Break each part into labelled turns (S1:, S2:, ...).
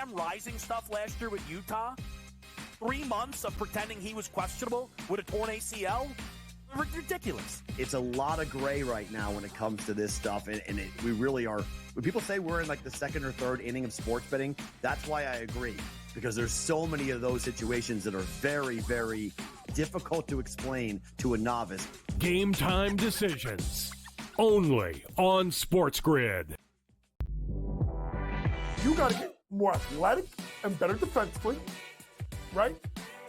S1: Cam Rising stuff last year with Utah? 3 months of pretending he was questionable with a torn ACL? Ridiculous.
S2: It's a lot of gray right now when it comes to this stuff, and we really are. When people say we're in like the second or third inning of sports betting, that's why I agree, because there's so many of those situations that are very, very difficult to explain to a novice.
S3: Game time decisions, only on SportsGrid.
S4: You got to get more athletic and better defensively, right?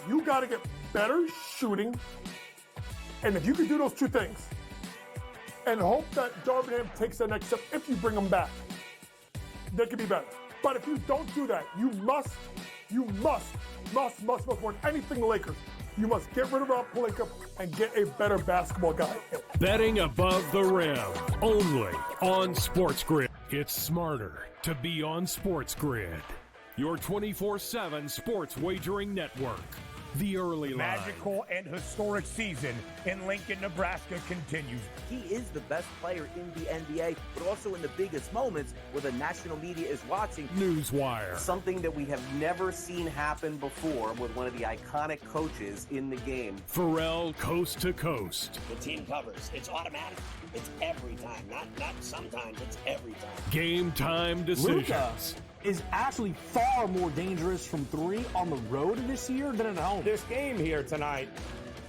S4: You got to get better shooting. And if you can do those two things and hope that Darvingham takes the next step, if you bring him back, they could be better. But if you don't do that, you must more than anything the Lakers, you must get rid of Rob Pelinka and get a better basketball guy.
S3: Betting above the rim, only on SportsGrid. It's smarter to be on SportsGrid, your 24/7 sports wagering network. The early line.
S5: Magical and historic season in Lincoln, Nebraska continues.
S6: He is the best player in the NBA, but also in the biggest moments where the national media is watching.
S3: Newswire.
S7: Something that we have never seen happen before with one of the iconic coaches in the game.
S3: Pharrell, coast to coast.
S8: The team covers. It's automatic. It's every time. Not sometimes. It's every time.
S3: Game time decisions.
S9: Luka is actually far more dangerous from three on the road this year than at home.
S5: This game here tonight,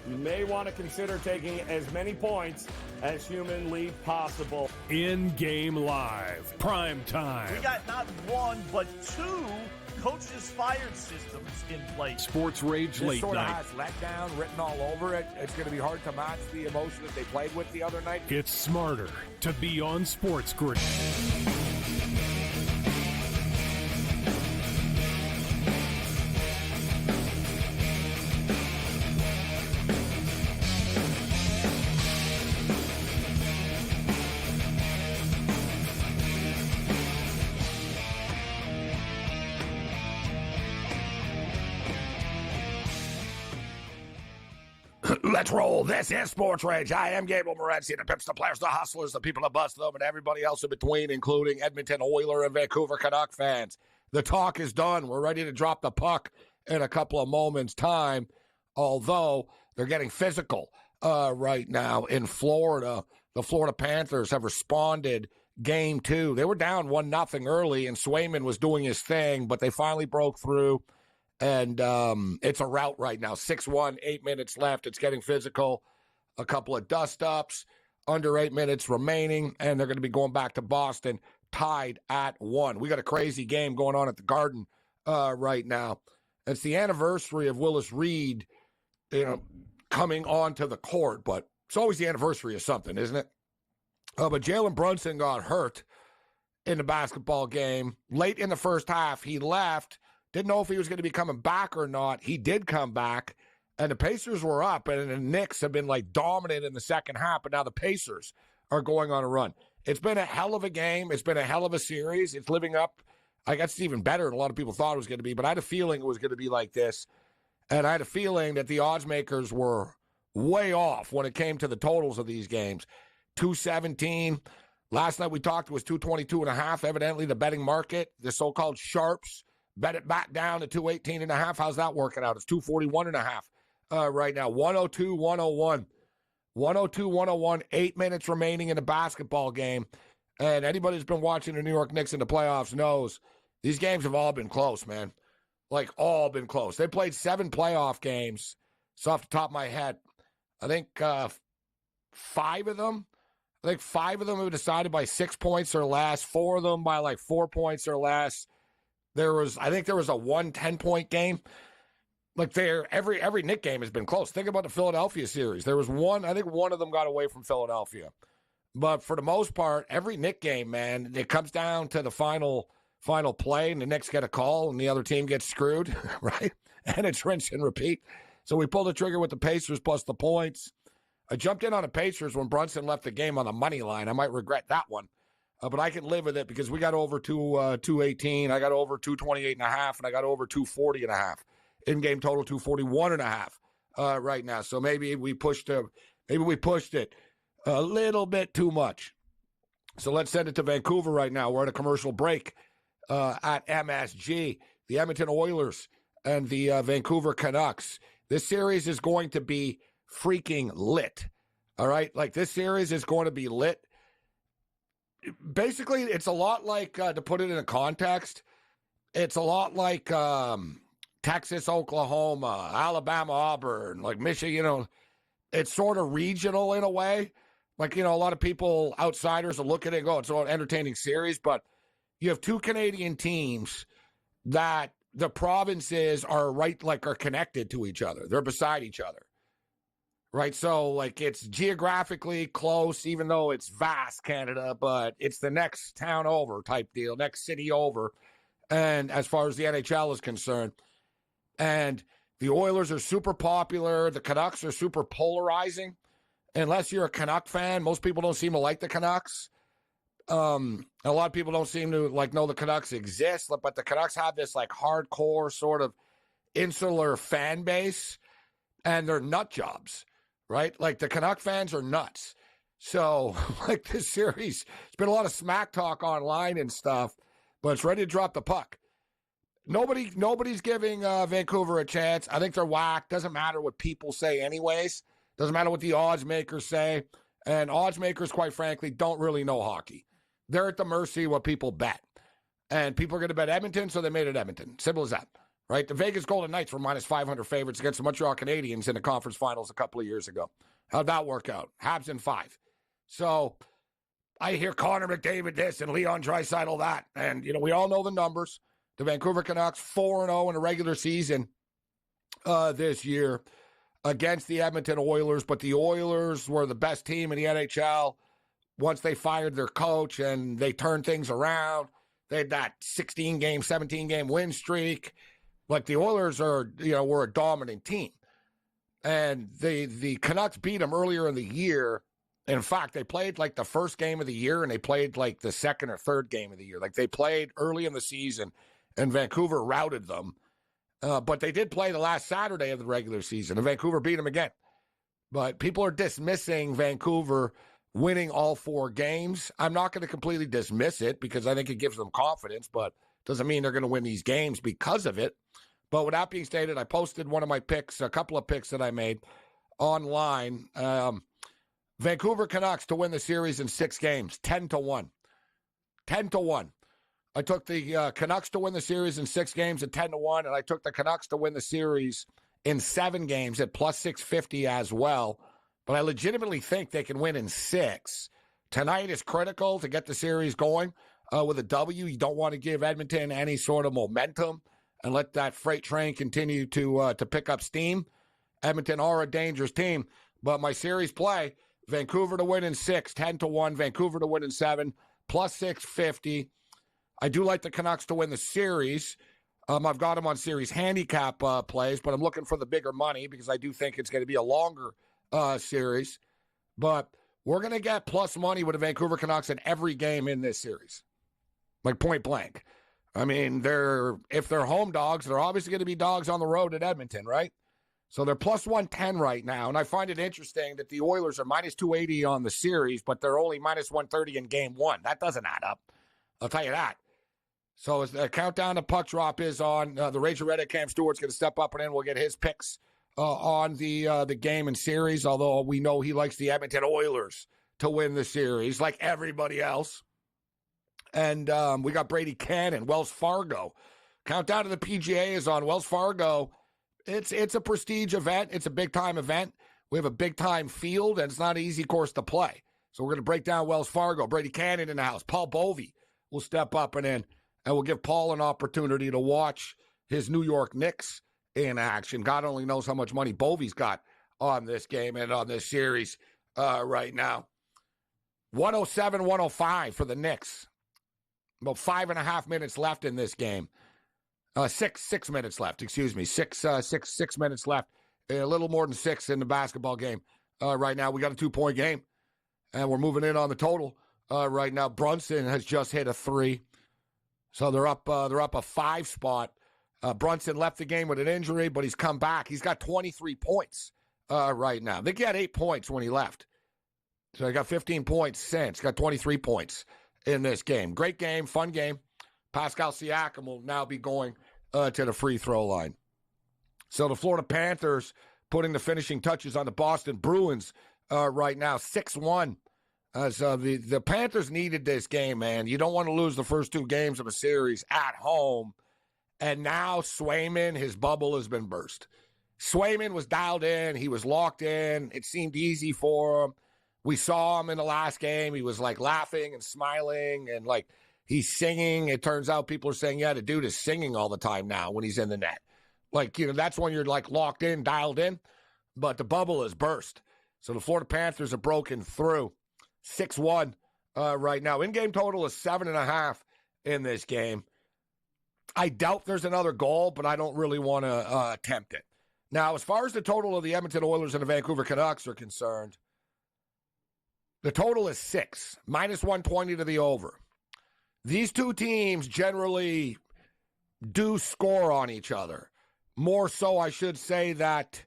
S5: you may want to consider taking as many points as humanly possible.
S3: In-game live, prime time.
S1: We got not one, but two coaches fired systems in place.
S3: SportsRage late
S5: sort
S3: night.
S5: of has letdown written all over it. It's going to be hard to match the emotion that they played with the other night.
S3: It's smarter to be on SportsGrid.
S5: Let's roll. This is SportsRage. I am Gabriel Morency, the pimps, the players, the hustlers, the people that bust them, and everybody else in between, including Edmonton Oiler and Vancouver Canuck fans. The talk is done. We're ready to drop the puck in a couple of moments' time, although they're getting physical right now in Florida. The Florida Panthers have responded game 2. They were down 1-0 early, and Swayman was doing his thing, but they finally broke through. And it's a rout right now. 6-1, 8 minutes left. It's getting physical. A couple of dust-ups, under 8 minutes remaining, and they're going to be going back to Boston, tied at 1. We got a crazy game going on at the Garden right now. It's the anniversary of Willis Reed, coming onto the court, but it's always the anniversary of something, isn't it? But Jalen Brunson got hurt in the basketball game. Late in the first half, he left. Didn't know if he was going to be coming back or not. He did come back, and the Pacers were up, and the Knicks have been, dominant in the second half, but now the Pacers are going on a run. It's been a hell of a game. It's been a hell of a series. It's living up. I guess it's even better than a lot of people thought it was going to be, but I had a feeling it was going to be like this, and I had a feeling that the odds makers were way off when it came to the totals of these games. 217. Last night we talked, it was 222.5. Evidently, the betting market, the so-called sharps, bet it back down to 218.5. How's that working out? It's 241.5 right now. 102-101. 102-101. 8 minutes remaining in the basketball game. And anybody who's been watching the New York Knicks in the playoffs knows these games have all been close, man. All been close. They played 7 playoff games. So off the top of my head, I think 5 of them were decided by 6 points or less. 4 of them by 4 points or less. I think there was a 10-point game. Every Knick game has been close. Think about the Philadelphia series. There was one, I think one of them got away from Philadelphia. But for the most part, every Knick game, man, it comes down to the final play, and the Knicks get a call, and the other team gets screwed, right? And it's rinse and repeat. So we pulled the trigger with the Pacers plus the points. I jumped in on the Pacers when Brunson left the game on the money line. I might regret that one. But I can live with it because we got over 218. I got over 228.5, and I got over 240.5. In-game total 241.5 right now. So maybe we pushed it a little bit too much. So let's send it to Vancouver right now. We're at a commercial break at MSG. the Edmonton Oilers and the Vancouver Canucks. This series is going to be freaking lit. All right? Like, this series is going to be lit. Basically, it's a lot like, to put it in a context, it's a lot like Texas, Oklahoma, Alabama, Auburn, like Michigan, it's sort of regional in a way. Like, a lot of people, outsiders, will look at it and go, it's an entertaining series, but you have two Canadian teams that the provinces are connected to each other. They're beside each other. Right? So, like, it's geographically close, even though it's vast, Canada, but it's the next town over type deal, next city over. And as far as the NHL is concerned, and the Oilers are super popular. The Canucks are super polarizing. Unless you're a Canuck fan, most people don't seem to like the Canucks. A lot of people don't seem to know the Canucks exist, but the Canucks have this hardcore sort of insular fan base, and they're nut jobs, right? Like, the Canuck fans are nuts. So, this series, it's been a lot of smack talk online and stuff, but it's ready to drop the puck. Nobody's giving Vancouver a chance. I think they're whack. Doesn't matter what people say anyways. Doesn't matter what the odds makers say. And odds makers, quite frankly, don't really know hockey. They're at the mercy of what people bet. And people are going to bet Edmonton, so they made it Edmonton. Simple as that, right? The Vegas Golden Knights were minus 500 favorites against the Montreal Canadiens in the conference finals a couple of years ago. How'd that work out? Habs in 5. So I hear Connor McDavid this and Leon Draisaitl that. And, we all know the numbers. The Vancouver Canucks 4-0 in the regular season this year against the Edmonton Oilers, but the Oilers were the best team in the NHL once they fired their coach and they turned things around. They had that 16-game, 17-game win streak. Like, the Oilers were a dominant team. And the Canucks beat them earlier in the year. In fact, they played the first game of the year and they played the second or third game of the year. Like, they played early in the season and Vancouver routed them. But they did play the last Saturday of the regular season, and Vancouver beat them again. But people are dismissing Vancouver winning all 4 games. I'm not going to completely dismiss it because I think it gives them confidence, but doesn't mean they're going to win these games because of it. But with that being stated, I posted one of my picks, a couple of picks that I made online. Vancouver Canucks to win the series in 6 games, 10-1. 10-1. I took the Canucks to win the series in 6 games at 10-1, and I took the Canucks to win the series in 7 games at plus 650 as well. But I legitimately think they can win in 6. Tonight is critical to get the series going with a W. You don't want to give Edmonton any sort of momentum and let that freight train continue to pick up steam. Edmonton are a dangerous team, but my series play, Vancouver to win in 6, 10-1. Vancouver to win in 7, plus 650. I do like the Canucks to win the series. I've got them on series handicap plays, but I'm looking for the bigger money because I do think it's going to be a longer series. But we're going to get plus money with the Vancouver Canucks in every game in this series, like point blank. I mean, if they're home dogs, they're obviously going to be dogs on the road at Edmonton, right? So they're plus 110 right now, and I find it interesting that the Oilers are minus 280 on the series, but they're only minus 130 in game 1. That doesn't add up. I'll tell you that. So as the countdown to puck drop is on, the Ranger Reddit Cam Stewart's going to step up and in. We'll get his picks on the game and series, although we know he likes the Edmonton Oilers to win the series like everybody else. And we got Brady Cannon, Wells Fargo. Countdown to the PGA is on. Wells Fargo, it's a prestige event. It's a big-time event. We have a big-time field, and it's not an easy course to play. So we're going to break down Wells Fargo. Brady Cannon in the house. Paul Bovey will step up and in. And we'll give Paul an opportunity to watch his New York Knicks in action. God only knows how much money Bovey's got on this game and on this series right now. 107-105 for the Knicks. About 5.5 minutes left in this game. Six minutes left, excuse me. Six minutes left. A little more than 6 in the basketball game right now. We got a 2-point game, and we're moving in on the total right now. Brunson has just hit a 3. So they're up a 5 spot. Brunson left the game with an injury, but he's come back. He's got 23 points right now. I think he had 8 points when he left. So he got 15 points since. Got 23 points in this game. Great game, fun game. Pascal Siakam will now be going to the free throw line. So the Florida Panthers putting the finishing touches on the Boston Bruins right now, 6-1. So the Panthers needed this game, man. You don't want to lose the first two games of a series at home. And now Swayman, his bubble has been burst. Swayman was dialed in. He was locked in. It seemed easy for him. We saw him in the last game. He was like laughing and smiling and like he's singing. It turns out people are saying, yeah, the dude is singing all the time now when he's in the net. Like, that's when you're like locked in, dialed in. But the bubble has burst. So the Florida Panthers are broken through. 6-1 right now. In-game total is 7.5 in this game. I doubt there's another goal, but I don't really want to attempt it. Now, as far as the total of the Edmonton Oilers and the Vancouver Canucks are concerned, the total is 6, minus 120 to the over. These two teams generally do score on each other. More so, I should say, that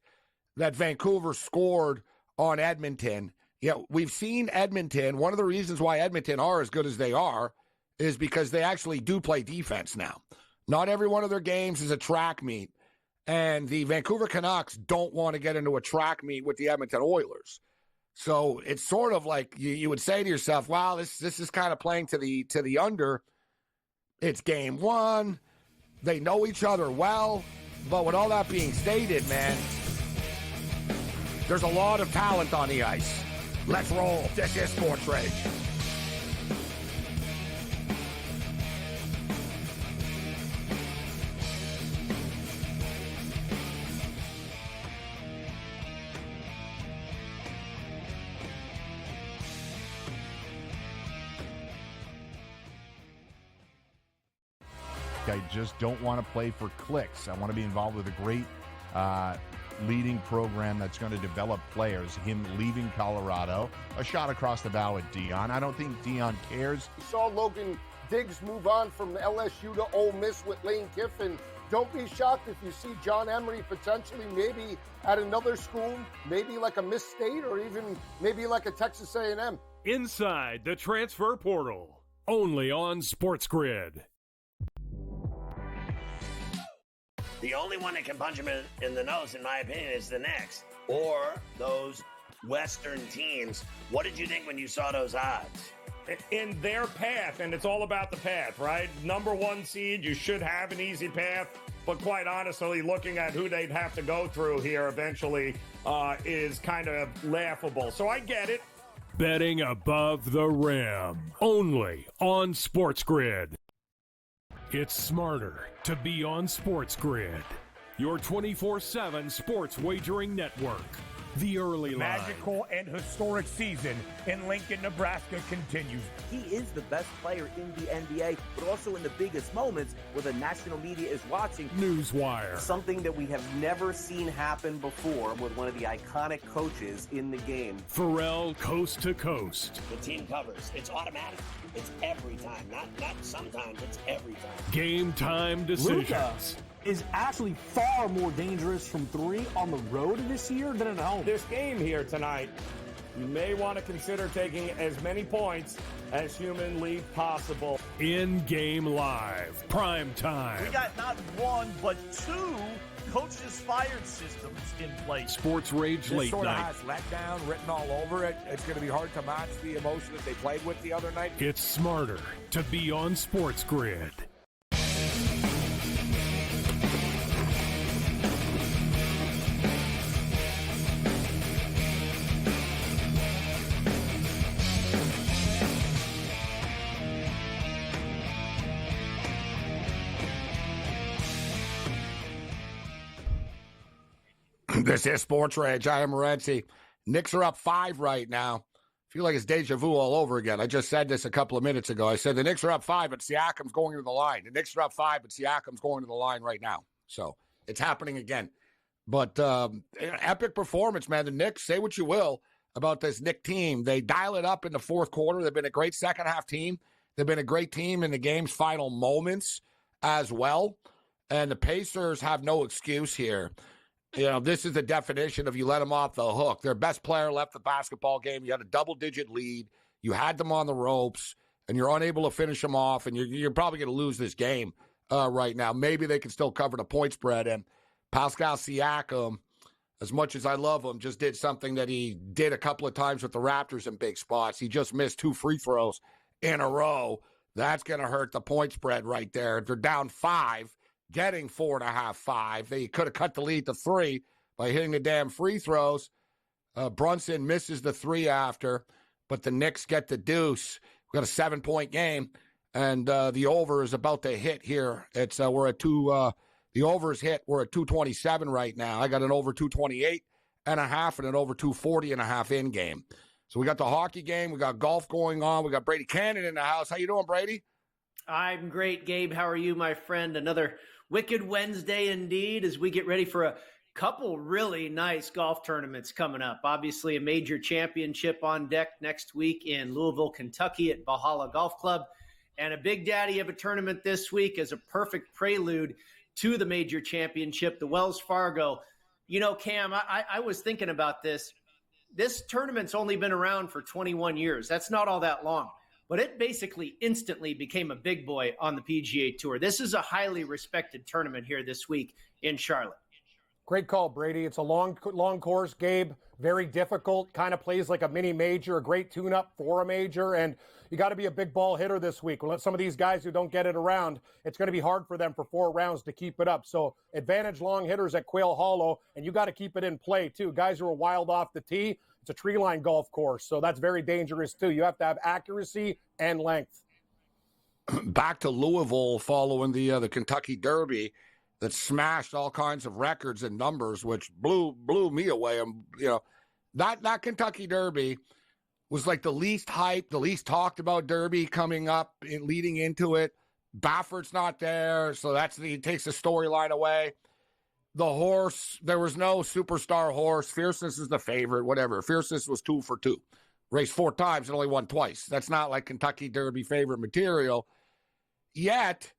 S5: Vancouver scored on Edmonton. Yeah, we've seen Edmonton. One of the reasons why Edmonton are as good as they are is because they actually do play defense now. Not every one of their games is a track meet, and the Vancouver Canucks don't want to get into a track meet with the Edmonton Oilers. So it's sort of like you would say to yourself, wow, this is kind of playing to the under. It's game one. They know each other well. But with all that being stated, man, there's a lot of talent on the ice. Let's roll. This is SportsRage.
S10: I just don't want to play for clicks. I want to be involved with a great leading program that's going to develop players. Him leaving Colorado, a shot across the bow at Dion. I don't think Dion cares.
S11: We saw Logan Diggs move on from LSU to Ole Miss with Lane Kiffin. Don't be shocked if you see John Emery potentially maybe at another school, maybe like a Miss State or even maybe like a Texas A&M.
S3: Inside the transfer portal, only on SportsGrid.
S8: The only one that can punch him in the nose, in my opinion, is the Knicks or those Western teams. What did you think when you saw those odds?
S12: In their path, and it's all about the path, right? Number one seed, you should have an easy path, but quite honestly, looking at who they'd have to go through here eventually is kind of laughable. So I get it.
S3: Betting above the rim, only on SportsGrid. It's smarter to be on SportsGrid, your 24/7 sports wagering network. The early line.
S13: Magical and historic season in Lincoln, Nebraska continues.
S6: He is the best player in the NBA, but also in the biggest moments where the national media is watching.
S3: Newswire.
S7: Something that we have never seen happen before with one of the iconic coaches in the game.
S3: Pharrell, coast to coast.
S8: The team covers. It's automatic. It's every time. Not sometimes. It's every time.
S3: Game time decisions.
S9: Luka is actually far more dangerous from three on the road this year than at home.
S12: This game here tonight, you may want to consider taking as many points as humanly possible.
S3: In-game live, prime time.
S1: We got not one, but two coaches fired systems in place.
S3: SportsRage
S5: This
S3: late
S5: sort of
S3: night.
S5: has letdown written all over it. It's going to be hard to match the emotion that they played with the other night.
S3: It's smarter to be on SportsGrid.
S5: This is SportsRage. I am Morency. Knicks are up 5 right now. Feel like it's deja vu all over again. I just said this a couple of minutes ago. I said the Knicks are up 5, but Siakam's going to the line. The Knicks are up 5, but Siakam's going to the line right now. So it's happening again. But epic performance, man. The Knicks, say what you will about this Knick team. They dial it up in the fourth quarter. They've been a great second-half team. They've been a great team in the game's final moments as well. And the Pacers have no excuse here. You know, this is the definition of you let them off the hook. Their best player left the basketball game. You had a double-digit lead. You had them on the ropes, and you're unable to finish them off, and you're probably going to lose this game right now. Maybe they can still cover the point spread. And Pascal Siakam, as much as I love him, just did something that he did a couple of times with the Raptors in big spots. He just missed 2 free throws in a row. That's going to hurt the point spread right there. If they're down 5, getting 4.5, 5, they could have cut the lead to 3 by hitting the damn free throws. Brunson misses the 3 after, but the Knicks get the deuce. We've got a 7-point game, and the over is about to hit here. It's we're at 2. The over's hit. We're at 227 right now. I got an over 228.5 and an over 240.5 in game. So we got the hockey game. We got golf going on. We got Brady Cannon in the house. How you doing, Brady?
S14: I'm great, Gabe. How are you, my friend? Another wicked Wednesday indeed as we get ready for a couple really nice golf tournaments coming up. Obviously, a major championship on deck next week in Louisville, Kentucky at Valhalla Golf Club. And a big daddy of a tournament this week as a perfect prelude to the major championship, the Wells Fargo. You know, Cam, I was thinking about this. This tournament's only been around for 21 years. That's not all that long. But it basically instantly became a big boy on the PGA Tour. This is a highly respected tournament here this week in Charlotte.
S15: Great call, Brady. It's a long course, Gabe. Very difficult. Kind of plays like a mini major, a great tune-up for a major. And you got to be a big ball hitter this week. Well, some of these guys who don't get it around, it's going to be hard for them for 4 rounds to keep it up. So advantage long hitters at Quail Hollow, and you got to keep it in play, too. Guys who are wild off the tee, it's a tree line golf course, so that's very dangerous, too. You have to have accuracy and length.
S5: Back to Louisville following the Kentucky Derby that smashed all kinds of records and numbers, which blew me away. And that Kentucky Derby was like the least hyped, the least talked about Derby coming up and leading into it. Baffert's not there, so it takes the storyline away. The horse, there was no superstar horse. Fierceness is the favorite, whatever. Fierceness was 2 for 2. Raced 4 times and only won twice. That's not like Kentucky Derby favorite material. Yet,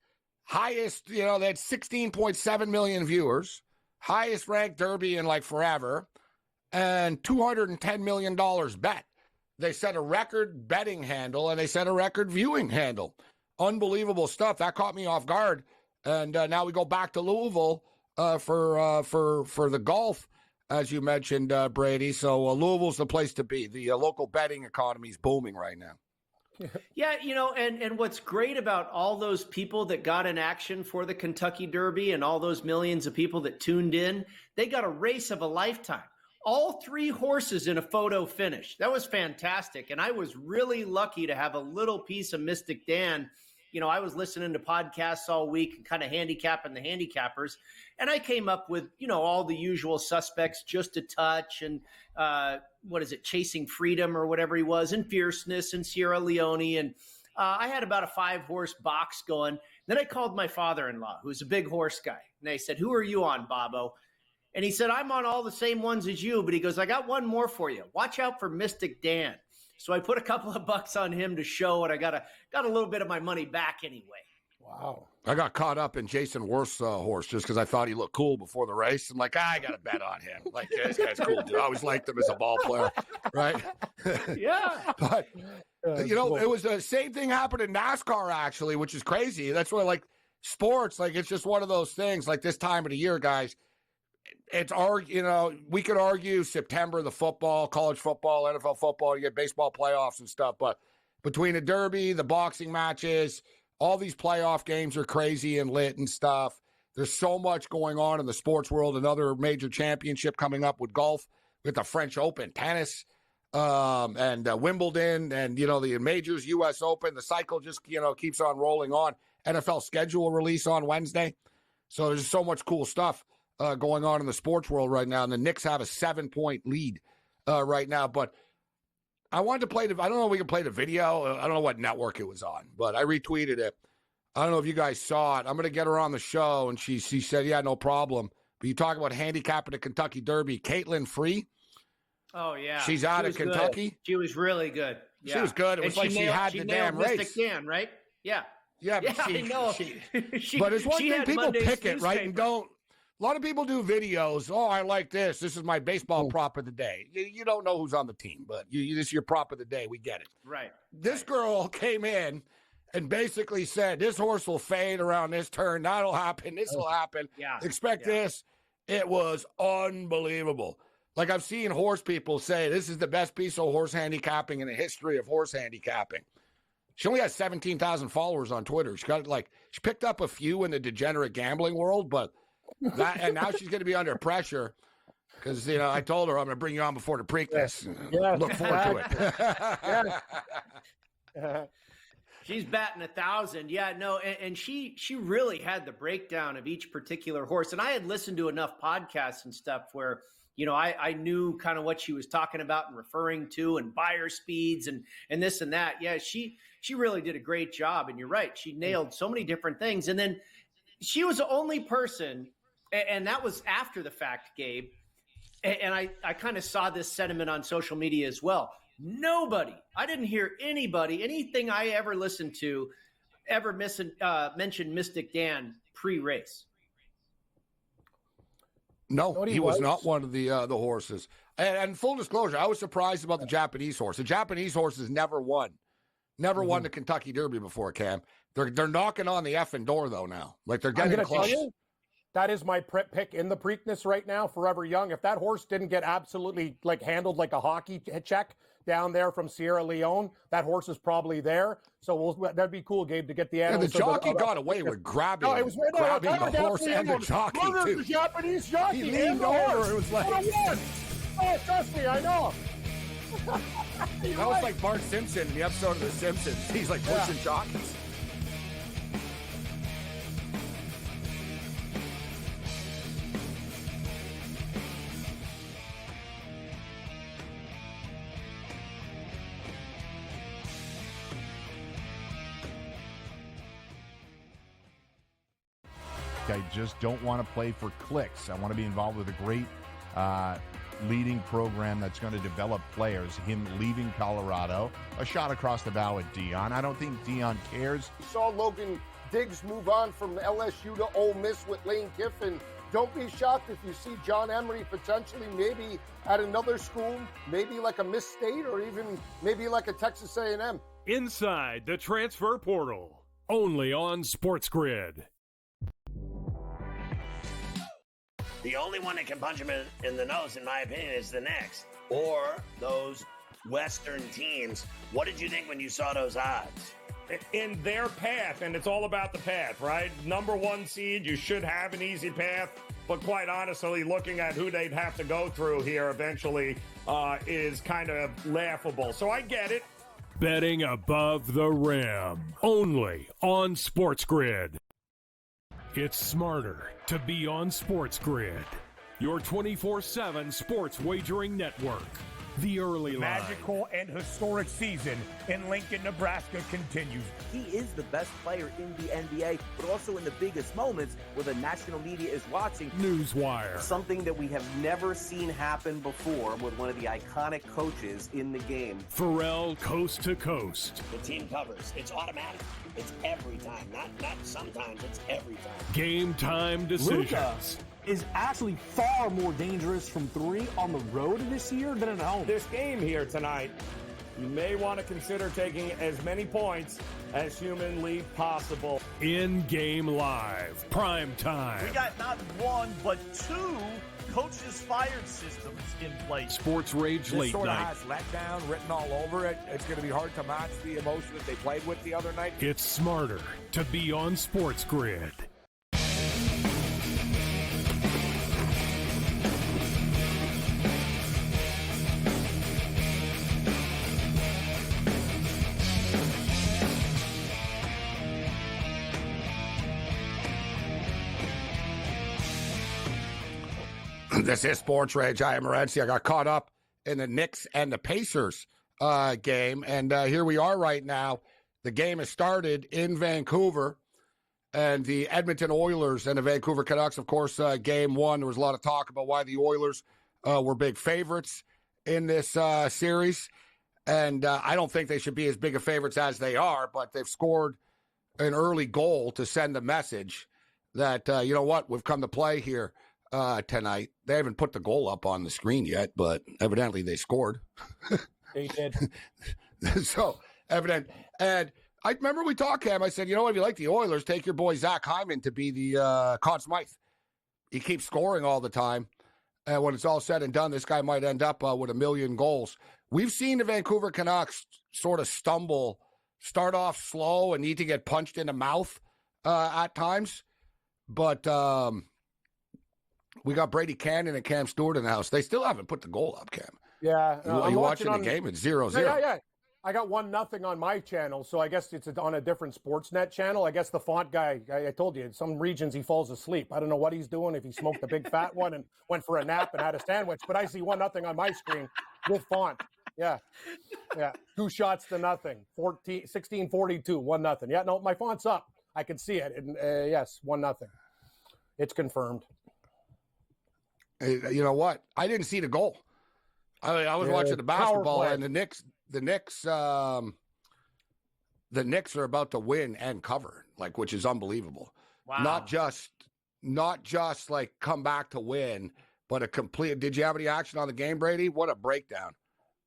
S5: highest, they had 16.7 million viewers, highest ranked Derby in like forever, and $210 million bet. They set a record betting handle, and they set a record viewing handle. Unbelievable stuff. That caught me off guard. And now we go back to Louisville for the golf, as you mentioned, Brady. So Louisville's the place to be. The local betting economy is booming right now.
S14: Yeah, and what's great about all those people that got in action for the Kentucky Derby and all those millions of people that tuned in, they got a race of a lifetime. All 3 horses in a photo finish. That was fantastic. And I was really lucky to have a little piece of Mystic Dan. I was listening to podcasts all week and kind of handicapping the handicappers. And I came up with, all the usual suspects, Just a Touch and Chasing Freedom or whatever he was, and Fierceness and Sierra Leone. And I had about a 5-horse box going. Then I called my father-in-law, who's a big horse guy. And I said, "Who are you on, Bobo?" And he said, "I'm on all the same ones as you." But he goes, "I got one more for you. Watch out for Mystic Dan." So I put a couple of bucks on him to show, and I got a little bit of my money back anyway.
S15: Wow.
S5: I got caught up in Jason Worth's horse just because I thought he looked cool before the race. I'm like, I got to bet on him. Like, this guy's cool, dude. I always liked him as a ball player, right?
S14: Yeah.
S5: But, it was the same thing happened in NASCAR, actually, which is crazy. That's why, sports, it's just one of those things, this time of the year, guys. It's we could argue September, the football, college football, NFL football, you get baseball playoffs and stuff. But between the Derby, the boxing matches, all these playoff games are crazy and lit and stuff. There's so much going on in the sports world. Another major championship coming up with golf, with the French Open, tennis, and Wimbledon, and, the majors, U.S. Open. The cycle just, keeps on rolling on. NFL schedule release on Wednesday. So there's so much cool stuff going on in the sports world right now. And the Knicks have a 7-point lead right now. But I wanted to play I don't know if we can play the video. I don't know what network it was on, but I retweeted it. I don't know if you guys saw it. I'm going to get her on the show. And she said, yeah, no problem. But you talk about handicapping the Kentucky Derby. Caitlin Free.
S14: Oh, yeah.
S5: She's out of Kentucky.
S14: Good. She was really good. Yeah.
S5: She was good. It was like she had the damn race.
S14: Mystic Dan, right? Yeah.
S5: Yeah,
S14: but
S5: I
S14: know.
S5: But it's one thing people
S14: Monday's
S5: pick it, right, and
S14: newspaper.
S5: don't. A lot of people do videos. Oh, I like this. This is my baseball prop of the day. You don't know who's on the team, but this is your prop of the day. We get it.
S14: Right.
S5: This girl came in, and basically said, this horse will fade around this turn. That'll happen. This will happen. Expect this. It was unbelievable. Like, I've seen horse people say this is the best piece of horse handicapping in the history of horse handicapping. She only has 17,000 followers on Twitter. She picked up a few in the degenerate gambling world, but and now she's going to be under pressure because, I told her I'm going to bring you on before the Preakness. Look forward to it.
S14: She's batting 1,000. Yeah, no, and she really had the breakdown of each particular horse. And I had listened to enough podcasts and stuff where, I knew kind of what she was talking about and referring to, and buyer speeds and this and that. Yeah, she really did a great job. And you're right. She nailed so many different things. And then she was the only person, and that was after the fact, Gabe. And I kind of saw this sentiment on social media as well. I didn't hear anything I ever listened to ever mention Mystic Dan pre-race.
S5: No, he was not one of the horses. And full disclosure, I was surprised about the Japanese horse. The Japanese horse has never won the Kentucky Derby before, Cam. They're knocking on the effing door, though, now. Like, they're getting close.
S15: Tell you, that is my pick in the Preakness right now, Forever Young. If that horse didn't get absolutely handled like a hockey check down there from Sierra Leone, that horse is probably there. So that'd be cool, Gabe, to get the animal.
S5: The jockey got away with grabbing the horse and the jockey, too.
S15: The Japanese jockey.
S5: He leaned over. It was like...
S15: Oh, trust me, I know.
S5: That was like Bart Simpson in the episode of The Simpsons. He's like pushing jockeys.
S10: I just don't want to play for clicks. I want to be involved with a great leading program that's going to develop players. Him leaving Colorado, a shot across the bow at Dion. I don't think Dion cares.
S11: We saw Logan Diggs move on from LSU to Ole Miss with Lane Kiffin. Don't be shocked if you see John Emery potentially maybe at another school, maybe like a Miss State or even maybe like a Texas A&M.
S3: Inside the transfer portal, only on SportsGrid.
S8: The only one that can punch him in the nose, in my opinion, is the Knicks or those Western teams. What did you think when you saw those odds?
S12: In their path, and it's all about the path, right? Number 1 seed, you should have an easy path, but quite honestly, looking at who they'd have to go through here eventually is kind of laughable. So I get it.
S3: Betting above the rim, only on SportsGrid. It's smarter to be on SportsGrid, your 24/7 sports wagering network. The early line.
S13: Magical and historic season in Lincoln, Nebraska continues.
S6: He is the best player in the NBA, but also in the biggest moments where the national media is watching.
S3: Newswire.
S7: Something that we have never seen happen before with one of the iconic coaches in the game.
S3: Pharrell, coast to coast.
S8: The team covers. It's automatic. It's every time. Not sometimes. It's every time.
S3: Game time decisions.
S9: Luka is actually far more dangerous from 3 on the road this year than at home.
S12: This game here tonight, you may want to consider taking as many points as humanly possible.
S3: In-game live, prime time.
S1: We got not 1, but 2 coaches fired systems in place.
S3: SportsRage
S5: This
S3: late
S5: sort of
S3: night.
S5: has letdown written all over it. It's going to be hard to match the emotion that they played with the other night.
S3: It's smarter to be on SportsGrid.
S5: This is SportsRage. I am Morency. I got caught up in the Knicks and the Pacers game, and here we are right now. The game has started in Vancouver, and the Edmonton Oilers and the Vancouver Canucks, of course, game 1. There was a lot of talk about why the Oilers were big favorites in this series, and I don't think they should be as big of favorites as they are, but they've scored an early goal to send a message that, you know what, we've come to play here. Tonight. They haven't put the goal up on the screen yet, but evidently they scored.
S15: They did.
S5: So evident. And I remember we talked, Cam. I said, you know, if you like the Oilers, take your boy Zach Hyman to be the Conn Smythe. He keeps scoring all the time. And when it's all said and done, this guy might end up with 1 million goals. We've seen the Vancouver Canucks sort of stumble, start off slow, and need to get punched in the mouth at times. But we got Brady Cannon and Cam Stewart in the house. They still haven't put the goal up, Cam.
S15: Yeah.
S5: Are you watching the game? It's 0-0.
S15: Yeah. I got 1-0 on my channel, so I guess it's on a different Sportsnet channel. I guess the font guy, I told you, in some regions he falls asleep. I don't know what he's doing, if he smoked a big fat one and went for a nap and had a sandwich, but I see 1-0 on my screen with font. Yeah. 2 shots to nothing. 16-42, 1-0. Yeah, no, my font's up. I can see it. And, yes, 1-0. It's confirmed.
S5: You know what? I didn't see the goal. I was watching the basketball, and the Knicks are about to win and cover, which is unbelievable.
S14: Wow.
S5: Not just like come back to win, but a complete. Did you have any action on the game, Brady? What a breakdown!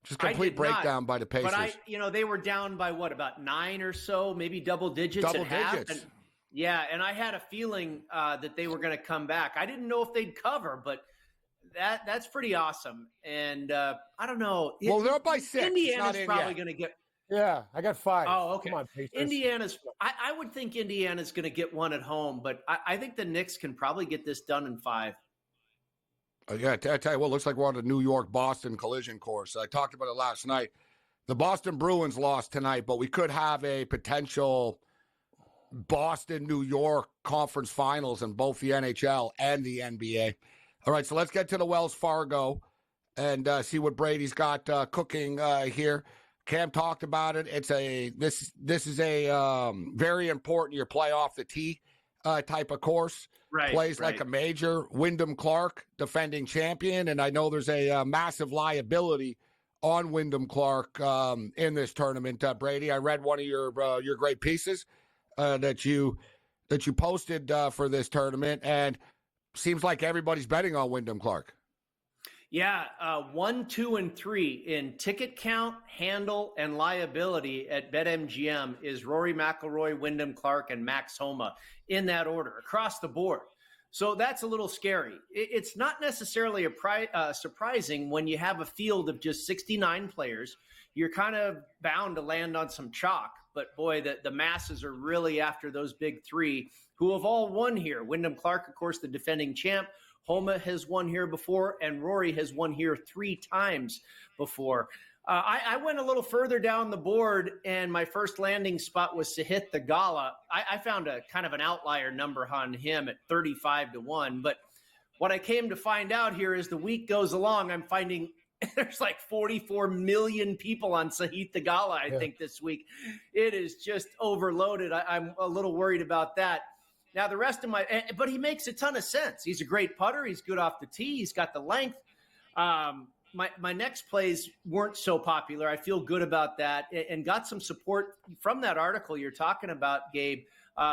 S5: Just complete breakdown by the Pacers.
S14: But they were down by about 9 or so, maybe double digits. And I had a feeling that they were going to come back. I didn't know if they'd cover, but that's pretty awesome. And I don't know.
S5: Well, they're up by 6.
S14: Indiana's probably going to get.
S15: Yeah, I got 5.
S14: Oh, okay.
S15: Come on, Pacers.
S14: Indiana's. I would think Indiana's going to get one at home, but I think the Knicks can probably get this done in 5.
S5: Yeah, I tell you what, looks like we're on the New York-Boston collision course. I talked about it last night. The Boston Bruins lost tonight, but we could have a potential Boston-New York conference finals in both the NHL and the NBA. All right, so let's get to the Wells Fargo and see what Brady's got cooking here. Cam talked about it. This is a very important. You play off the tee type of course. Plays like a major. Wyndham Clark, defending champion, and I know there's a massive liability on Wyndham Clark in this tournament. Brady, I read one of your great pieces that you posted for this tournament, and seems like everybody's betting on Wyndham Clark.
S14: Yeah, 1, 2, and 3 in ticket count, handle, and liability at BetMGM is Rory McIlroy, Wyndham Clark, and Max Homa in that order across the board. So that's a little scary. It's not necessarily surprising when you have a field of just 69 players. You're kind of bound to land on some chalk. But, boy, the masses are really after those big 3 who have all won here. Wyndham Clark, of course, the defending champ. Homa has won here before, and Rory has won here 3 times before. I went a little further down the board, and my first landing spot was Sahith Theegala. I found a kind of an outlier number on him at 35-1. But what I came to find out here as the week goes along, I'm finding there's like 44 million people on Sahith Theegala, I think, this week. It is just overloaded. I'm a little worried about that. Now, the rest of but he makes a ton of sense. He's a great putter. He's good off the tee. He's got the length. My next plays weren't so popular. I feel good about that and got some support from that article you're talking about, Gabe.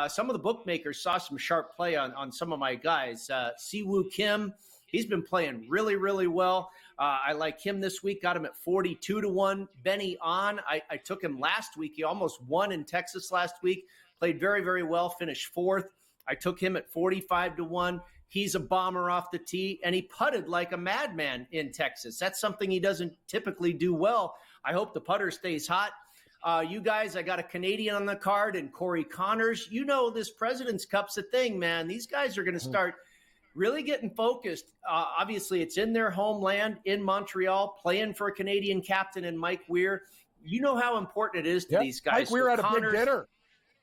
S14: Some of the bookmakers saw some sharp play on some of my guys. Siwoo Kim, he's been playing really, really well. I like him this week. Got him at 42-1. Benny On, I took him last week. He almost won in Texas last week. Played very, very well. Finished 4th. I took him at 45-1. He's a bomber off the tee, and he putted like a madman in Texas. That's something he doesn't typically do well. I hope the putter stays hot. You guys, I got a Canadian on the card and Corey Connors. You know this President's Cup's a thing, man. These guys are going to start really getting focused. Obviously, it's in their homeland in Montreal, playing for a Canadian captain and Mike Weir. You know how important it is to these guys.
S15: Mike Weir had a big dinner.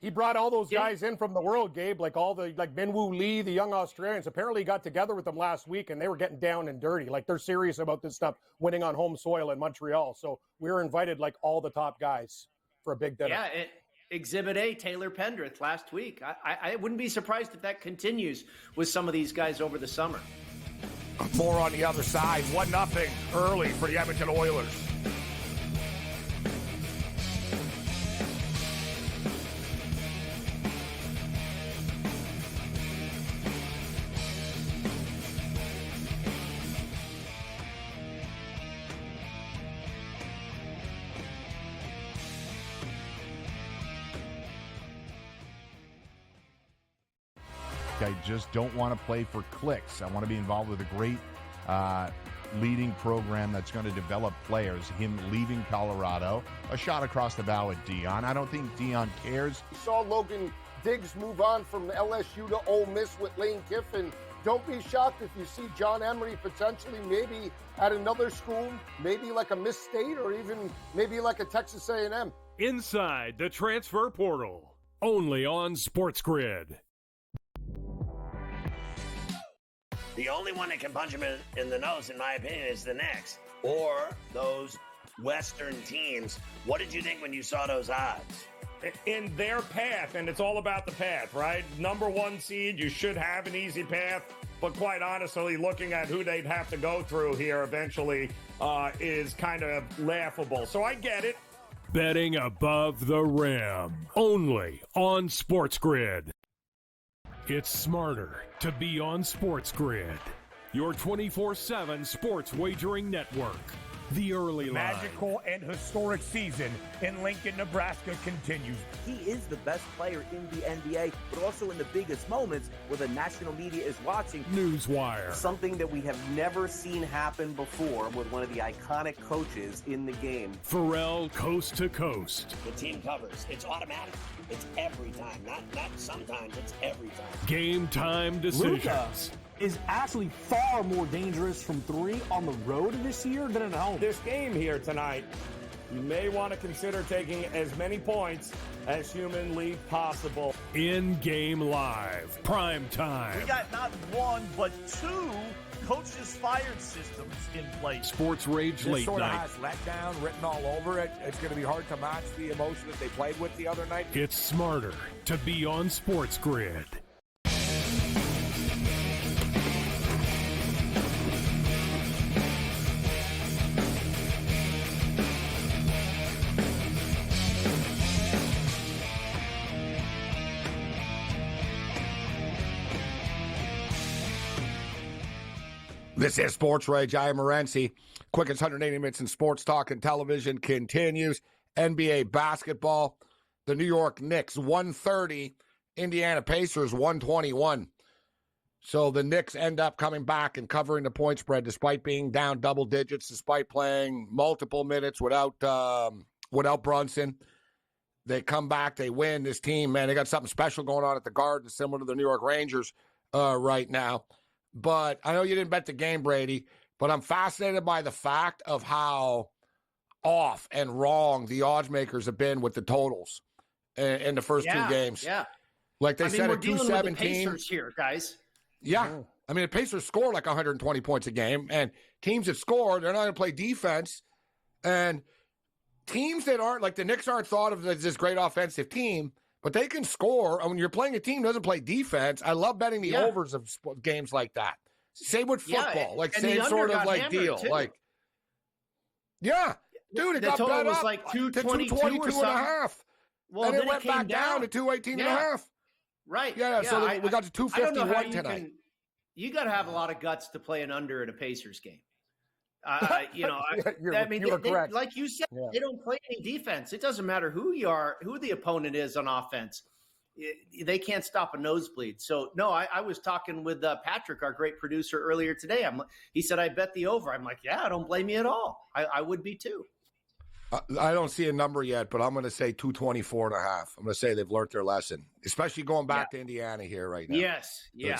S15: He brought all those guys in from the world, Gabe, like Minwoo Lee, the young Australians. Apparently he got together with them last week, and they were getting down and dirty. Like, they're serious about this stuff, winning on home soil in Montreal. So we were invited, like, all the top guys for a big dinner.
S14: Yeah, Exhibit A, Taylor Pendrith last week. I wouldn't be surprised if that continues with some of these guys over the summer.
S5: More on the other side. 1-0 early for the Edmonton Oilers.
S10: I just don't want to play for clicks. I want to be involved with a great leading program that's going to develop players. Him leaving Colorado, a shot across the bow at Dion. I don't think Dion cares.
S11: We saw Logan Diggs move on from LSU to Ole Miss with Lane Kiffin. Don't be shocked if you see John Emery potentially maybe at another school, maybe like a Miss State or even maybe like a Texas A&M.
S3: Inside the transfer portal, only on SportsGrid.
S8: The only one that can punch him in the nose, in my opinion, is the Knicks or those Western teams. What did you think when you saw those odds?
S12: In their path, and it's all about the path, right? Number 1 seed, you should have an easy path, but quite honestly, looking at who they'd have to go through here eventually is kind of laughable. So I get it.
S3: Betting above the rim, only on SportsGrid. It's smarter to be on SportsGrid, your 24/7 sports wagering network. The early line.
S13: Magical and historic season in Lincoln, Nebraska continues.
S6: He is the best player in the NBA, but also in the biggest moments where the national media is watching.
S3: Newswire.
S7: Something that we have never seen happen before with one of the iconic coaches in the game.
S3: Pharrell coast to coast.
S8: The team covers. It's automatic. It's every time. Not sometimes. It's every time.
S3: Game time decisions.
S9: Luka is actually far more dangerous from 3 on the road this year than at home.
S12: This game here tonight, you may want to consider taking as many points as humanly possible.
S3: In-game live, prime time.
S1: We got not 1, but 2 coaches fired systems in place.
S3: SportsRage late
S5: sort
S3: night.
S5: of has letdown written all over it. It's going to be hard to match the emotion that they played with the other night.
S3: It's smarter to be on SportsGrid.
S5: This is SportsRage. I am Morency. Quickest 180 minutes in sports talk and television continues. NBA basketball. The New York Knicks 130. Indiana Pacers 121. So the Knicks end up coming back and covering the point spread despite being down double digits, despite playing multiple minutes without Brunson. They come back, they win. This team, man, they got something special going on at the Garden, similar to the New York Rangers right now. But I know you didn't bet the game, Brady, but I'm fascinated by the fact of how off and wrong the odds makers have been with the totals in the first 2 games.
S14: Yeah.
S12: Like
S14: they
S12: said
S14: at 217. With the Pacers
S12: here,
S14: guys.
S12: Yeah. I mean, the Pacers score like 120 points a game, and teams that score, they're not going to play defense. And teams that aren't, like the Knicks aren't thought of as this great offensive team, but they can score. And when you're playing a team that doesn't play defense, I love betting the overs of games like that. Same with football. Like, same sort of like deal. Too. Like, yeah. Dude, it
S14: the
S12: got
S14: total
S12: bet
S14: was
S12: up
S14: like
S12: to
S14: 222
S12: and a half.
S14: Well,
S12: and
S14: then
S12: it went back down to 218 and a half.
S14: Right.
S12: Yeah, so we got to 251 tonight.
S14: You got to have a lot of guts to play an under in a Pacers game.
S15: You're correct.
S14: Like you said, they don't play any defense. It doesn't matter who you are, who the opponent is on offense. They can't stop a nosebleed. So, no, I was talking with Patrick, our great producer, earlier today. He said, I bet the over. I'm like, yeah, don't blame me at all. I would be too.
S12: I don't see a number yet, but I'm going to say 224 and a half. I'm going to say they've learned their lesson, especially going back to Indiana here right now.
S14: Yes. Yeah.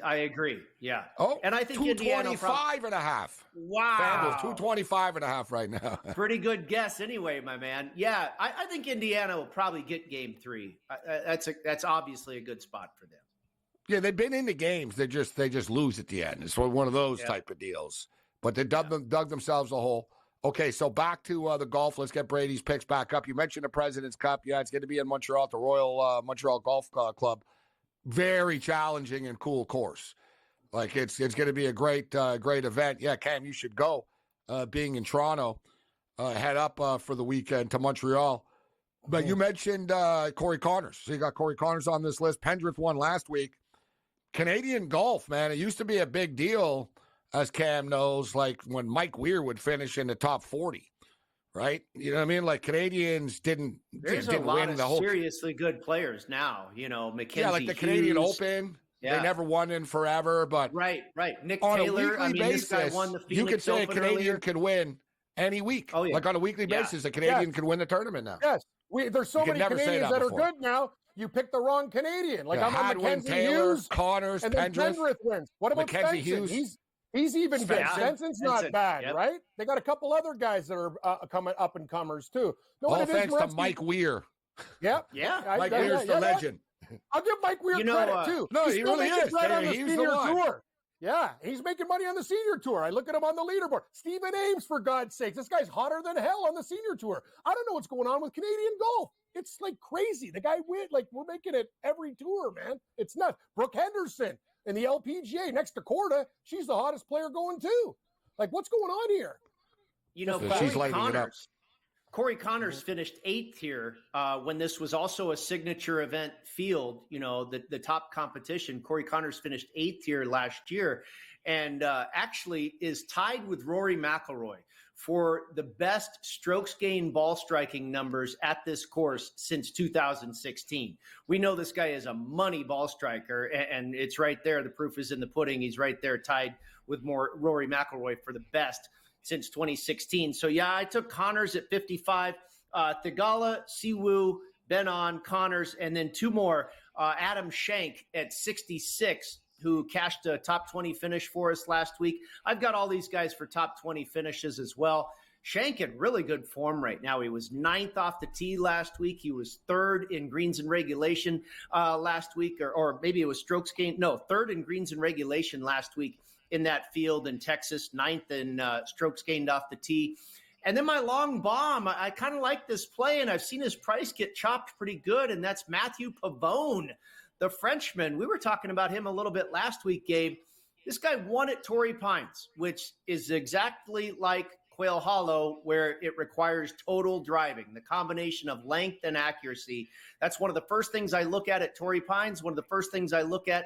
S14: I agree. Yeah.
S12: Oh,
S14: and I think
S12: 225 and a half.
S14: Wow.
S12: 225 and a half right now.
S14: Pretty good guess anyway, my man. Yeah. I think Indiana will probably get game 3. That's obviously a good spot for them.
S12: Yeah. They've been in the games. They just lose at the end. It's one of those type of deals, but they dug themselves a hole. Okay, so back to the golf. Let's get Brady's picks back up. You mentioned the President's Cup. Yeah, it's going to be in Montreal at the Royal Montreal Golf Club. Very challenging and cool course. Like, it's going to be a great event. Yeah, Cam, you should go. Being in Toronto, head up for the weekend to Montreal. But you mentioned Corey Connors. So you got Corey Connors on this list. Pendrith won last week. Canadian golf, man, it used to be a big deal, as Cam knows, like when Mike Weir would finish in the top 40, right? You know what I mean? Like, Canadians didn't
S14: win
S12: the whole.
S14: Seriously good players now. You know, Mackenzie.
S12: Yeah, like the Canadian
S14: Hughes.
S12: Open.
S5: They never won in forever, but
S14: right. Nick
S5: on
S14: Taylor,
S5: a weekly basis,
S14: this guy won the Phoenix
S5: you could say
S14: Open
S5: a Canadian
S14: earlier.
S5: could win any week.
S14: Oh, yeah.
S5: Like on a weekly basis, a Canadian could win the tournament now.
S11: Yes. There's so many Canadians that are good now. You picked the wrong Canadian. Like I'm on
S5: Hadwin,
S11: Mackenzie
S5: Taylor,
S11: Hughes.
S5: Connors,
S11: and then
S5: Pendrith.
S11: Pendrith wins. What about
S5: Mackenzie
S11: Svensson?
S5: Hughes.
S11: He's even good.
S14: Svensson.
S11: Svensson's not bad, right? They got a couple other guys that are coming up and comers too.
S5: All thanks to Mike Weir.
S11: Yep.
S5: Mike Weir's the legend.
S11: I'll give Mike Weir credit too.
S5: No,
S11: he's
S5: he
S11: still
S5: really
S11: making
S5: is.
S11: bread on the
S5: He's
S11: senior
S5: the one.
S11: tour. Yeah, he's making money on the senior tour. I look at him on the leaderboard. Stephen Ames, for God's sake, this guy's hotter than hell on the senior tour. I don't know what's going on with Canadian golf. It's like crazy. The guy win. Like we're making it every tour, man. It's nuts. Brooke Henderson in the LPGA next to Korda. She's the hottest player going too. Like what's going on here?
S14: You know,
S5: she's lighting it up.
S14: Corey Connors finished 8th here when this was also a signature event field, you know, the top competition. Corey Connors finished 8th here last year and actually is tied with Rory McIlroy for the best strokes gained ball striking numbers at this course since 2016. We know this guy is a money ball striker, and it's right there. The proof is in the pudding. He's right there tied with Rory McIlroy for the best since 2016. So, yeah, I took Connors at 55, Thigala, Siwoo, Benon, Connors, and then two more, Adam Schenk at 66, who cashed a top 20 finish for us last week. I've got all these guys for top 20 finishes as well. Schenk in really good form right now. He was 9th off the tee last week. He was 3rd in greens and regulation last week, or maybe it was strokes gained. No, 3rd in greens and regulation last week in that field in Texas, 9th in strokes gained off the tee. And then my long bomb, I kind of like this play, and I've seen his price get chopped pretty good, and that's Matthew Pavone, the Frenchman. We were talking about him a little bit last week, Gabe. This guy won at Torrey Pines, which is exactly like Quail Hollow, where it requires total driving, the combination of length and accuracy. That's one of the first things I look at Torrey Pines, one of the first things I look at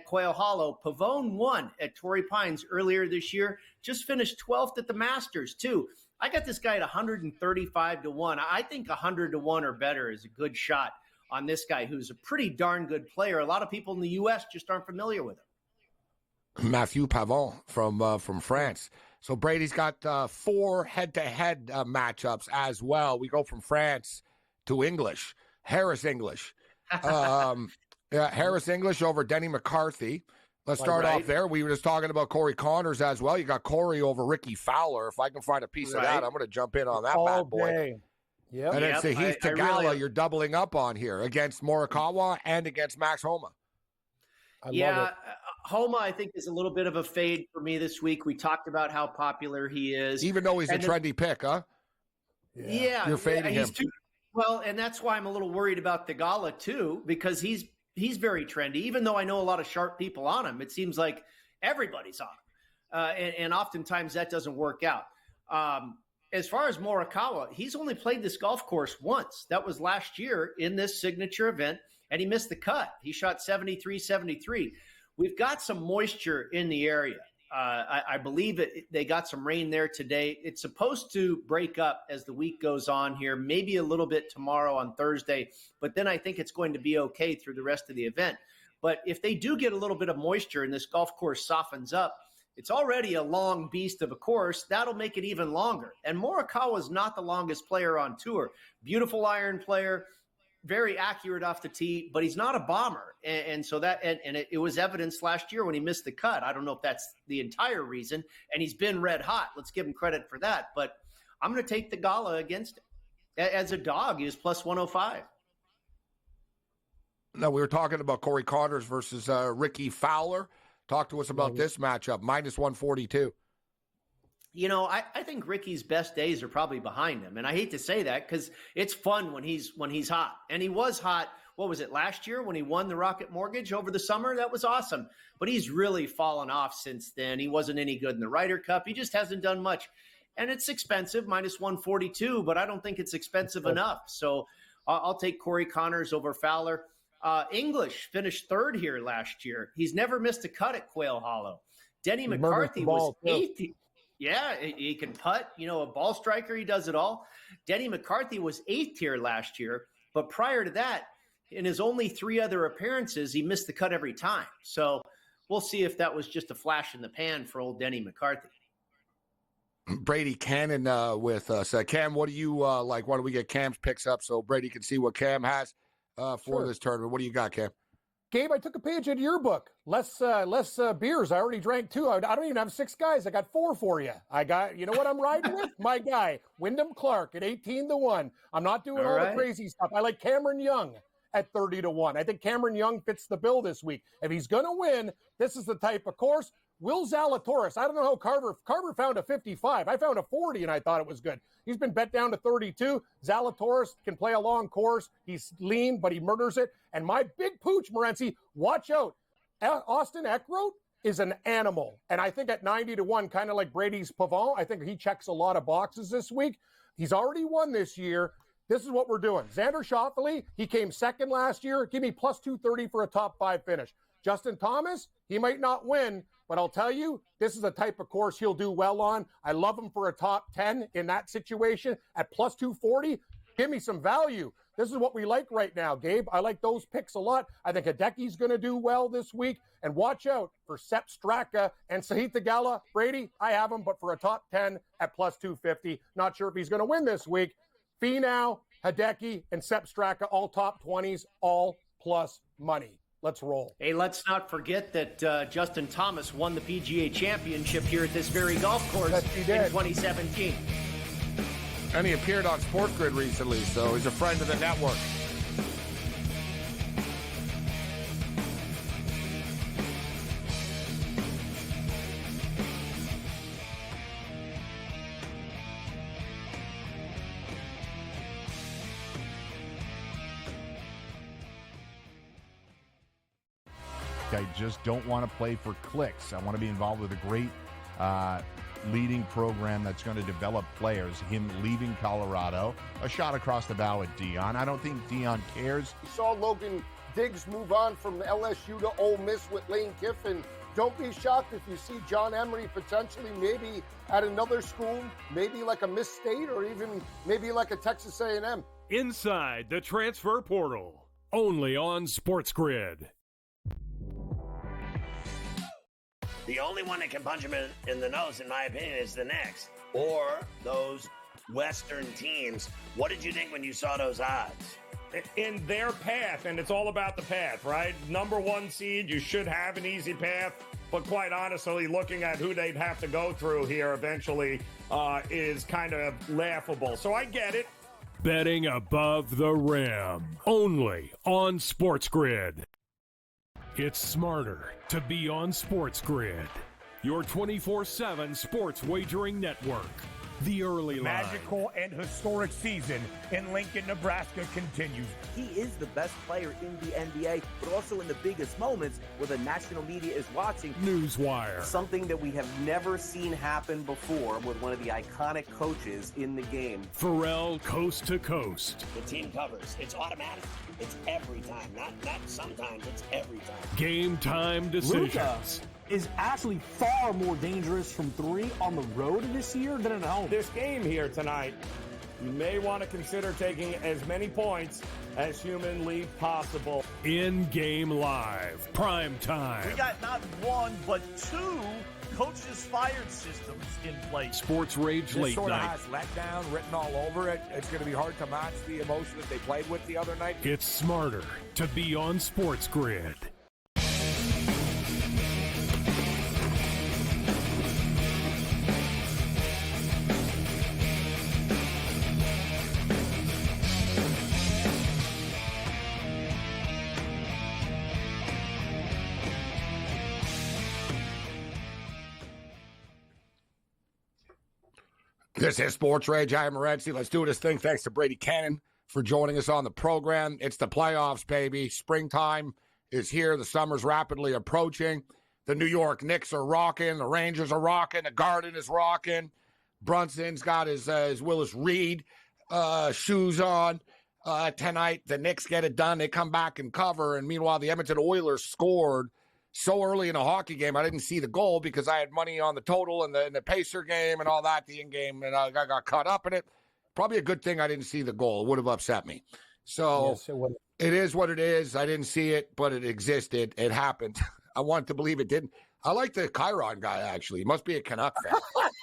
S14: Quail Hollow. Pavone won at Torrey Pines earlier this year, just finished 12th at the Masters, too. I got this guy at 135-1. I think 100-1 or better is a good shot on this guy, who's a pretty darn good player. A lot of people in the U.S. just aren't familiar with him.
S5: Matthew Pavon from France. So Brady's got 4 head-to-head matchups as well. We go from France to English. Harris English. Harris English over Denny McCarthy. Let's start off there. We were just talking about Corey Connors as well. You got Corey over Ricky Fowler. If I can find a piece of that, I'm going to jump in on that bad boy.
S11: Yep.
S5: And then Sahith Theegala, you're doubling up on here against Morikawa and against Max Homa.
S11: I love it.
S14: Homa, I think, is a little bit of a fade for me this week. We talked about how popular he is.
S5: Even though he's a trendy pick, huh?
S14: Yeah.
S5: You're fading him.
S14: Well, and that's why I'm a little worried about Theegala, too, because he's very trendy. Even though I know a lot of sharp people on him, it seems like everybody's on him. And oftentimes that doesn't work out. As far as Morikawa, he's only played this golf course once. That was last year in this signature event, and he missed the cut. He shot 73-73. We've got some moisture in the area. I believe they got some rain there today. It's supposed to break up as the week goes on here, maybe a little bit tomorrow on Thursday, but then I think it's going to be okay through the rest of the event. But if they do get a little bit of moisture and this golf course softens up, it's already a long beast of a course. That'll make it even longer. And Morikawa is not the longest player on tour. Beautiful iron player, very accurate off the tee, but he's not a bomber. And so that, and it was evidenced last year when he missed the cut. I don't know if that's the entire reason. And he's been red hot. Let's give him credit for that. But I'm going to take Theegala against him. As a dog, he was plus 105.
S5: No, we were talking about Corey Connors versus Ricky Fowler. Talk to us about this matchup, minus 142.
S14: You know, I think Ricky's best days are probably behind him. And I hate to say that because it's fun when he's hot. And he was hot, what was it, last year when he won the Rocket Mortgage over the summer? That was awesome. But he's really fallen off since then. He wasn't any good in the Ryder Cup. He just hasn't done much. And it's expensive, minus 142, but I don't think it's expensive enough. So I'll take Corey Connors over Fowler. English finished 3rd here last year. He's never missed a cut at Quail Hollow. Denny McCarthy was 8th. Yeah, he can putt. You know, a ball striker, he does it all. Denny McCarthy was 8th here last year. But prior to that, In his only 3 other appearances, he missed the cut every time. So we'll see if that was just a flash in the pan for old Denny McCarthy.
S5: Brady Cannon with us. Cam, what do you like? Why don't we get Cam's picks up so Brady can see what Cam has for this tournament? What do you got, Cam?
S15: Gabe, I took a page out of your book. Less beers. I already drank 2. I don't even have 6 guys. I got 4 for you. I got, you know what I'm riding with? My guy, Wyndham Clark at 18-1. I'm not doing all the crazy stuff. I like Cameron Young at 30-1. I think Cameron Young fits the bill this week. If he's going to win, this is the type of course. Will Zalatoris, I don't know how Carver found a 55. I found a 40, and I thought it was good. He's been bet down to 32. Zalatoris can play a long course. He's lean, but he murders it. And my big pooch, Morency, watch out. Austin Eckroat is an animal. And I think at 90-1, kind of like Brady's Pavon, I think he checks a lot of boxes this week. He's already won this year. This is what we're doing. Xander Schauffele, he came second last year. Give me plus 230 for a top 5 finish. Justin Thomas, he might not win, but I'll tell you, this is the type of course he'll do well on. I love him for a top 10 in that situation at plus 240. Give me some value. This is what we like right now, Gabe. I like those picks a lot. I think Hideki's going to do well this week. And watch out for Sepp Straka and Sahith Theegala. Brady, I have him, but for a top 10 at plus 250. Not sure if he's going to win this week. Finau, Hideki, and Sepp Straka, all top 20s, all plus money. Let's roll.
S14: Hey, let's not forget that Justin Thomas won the PGA Championship here at this very golf course in 2017.
S5: And he appeared on SportsGrid recently, so he's a friend of the network.
S10: I just don't want to play for clicks. I want to be involved with a great leading program that's going to develop players. Him leaving Colorado, a shot across the bow at Dion. I don't think Dion cares.
S11: We saw Logan Diggs move on from LSU to Ole Miss with Lane Kiffin. Don't be shocked if you see John Emery potentially maybe at another school, maybe like a Miss State or even maybe like a Texas A&M.
S3: Inside the transfer portal, only on SportsGrid.
S8: The only one that can punch him in the nose, in my opinion, is the Knicks or those Western teams. What did you think when you saw those odds?
S12: In their path, and it's all about the path, right? Number 1 seed, you should have an easy path, but quite honestly, looking at who they'd have to go through here eventually is kind of laughable. So I get it.
S3: Betting above the rim, only on SportsGrid. It's smarter to be on SportsGrid, your 24/7 sports wagering network. The early line.
S13: Magical and historic season in Lincoln, Nebraska continues.
S6: He is the best player in the NBA, but also in the biggest moments where the national media is watching.
S3: Newswire.
S7: Something that we have never seen happen before with one of the iconic coaches in the game.
S3: Pharrell, coast to coast.
S8: The team covers. It's automatic. It's every time. Not sometimes. It's every time.
S3: Game time decisions.
S9: Luka is actually far more dangerous from 3 on the road this year than at home.
S12: This game here tonight, you may want to consider taking as many points as humanly possible.
S3: In-game live, prime time.
S1: We got not 1, but 2 coaches fired systems in place.
S3: SportsRage late
S5: sort of
S3: night.
S5: has letdown written all over it. It's going to be hard to match the emotion that they played with the other night.
S3: It's smarter to be on SportsGrid.
S5: This is SportsRage. I am Morency. Let's do this thing. Thanks to Brady Cannon for joining us on the program. It's the playoffs, baby. Springtime is here. The summer's rapidly approaching. The New York Knicks are rocking. The Rangers are rocking. The Garden is rocking. Brunson's got his Willis Reed shoes on tonight. The Knicks get it done. They come back and cover. And meanwhile, the Edmonton Oilers scored so early in a hockey game, I didn't see the goal because I had money on the total and the Pacer game and all that, the in-game, and I got caught up in it. Probably a good thing I didn't see the goal. It would have upset me. So
S15: Yes, it was.
S5: it is what it is. I didn't see it, but it existed. It happened. I want to believe it didn't. I like the Chiron guy, actually. He must be a Canuck fan.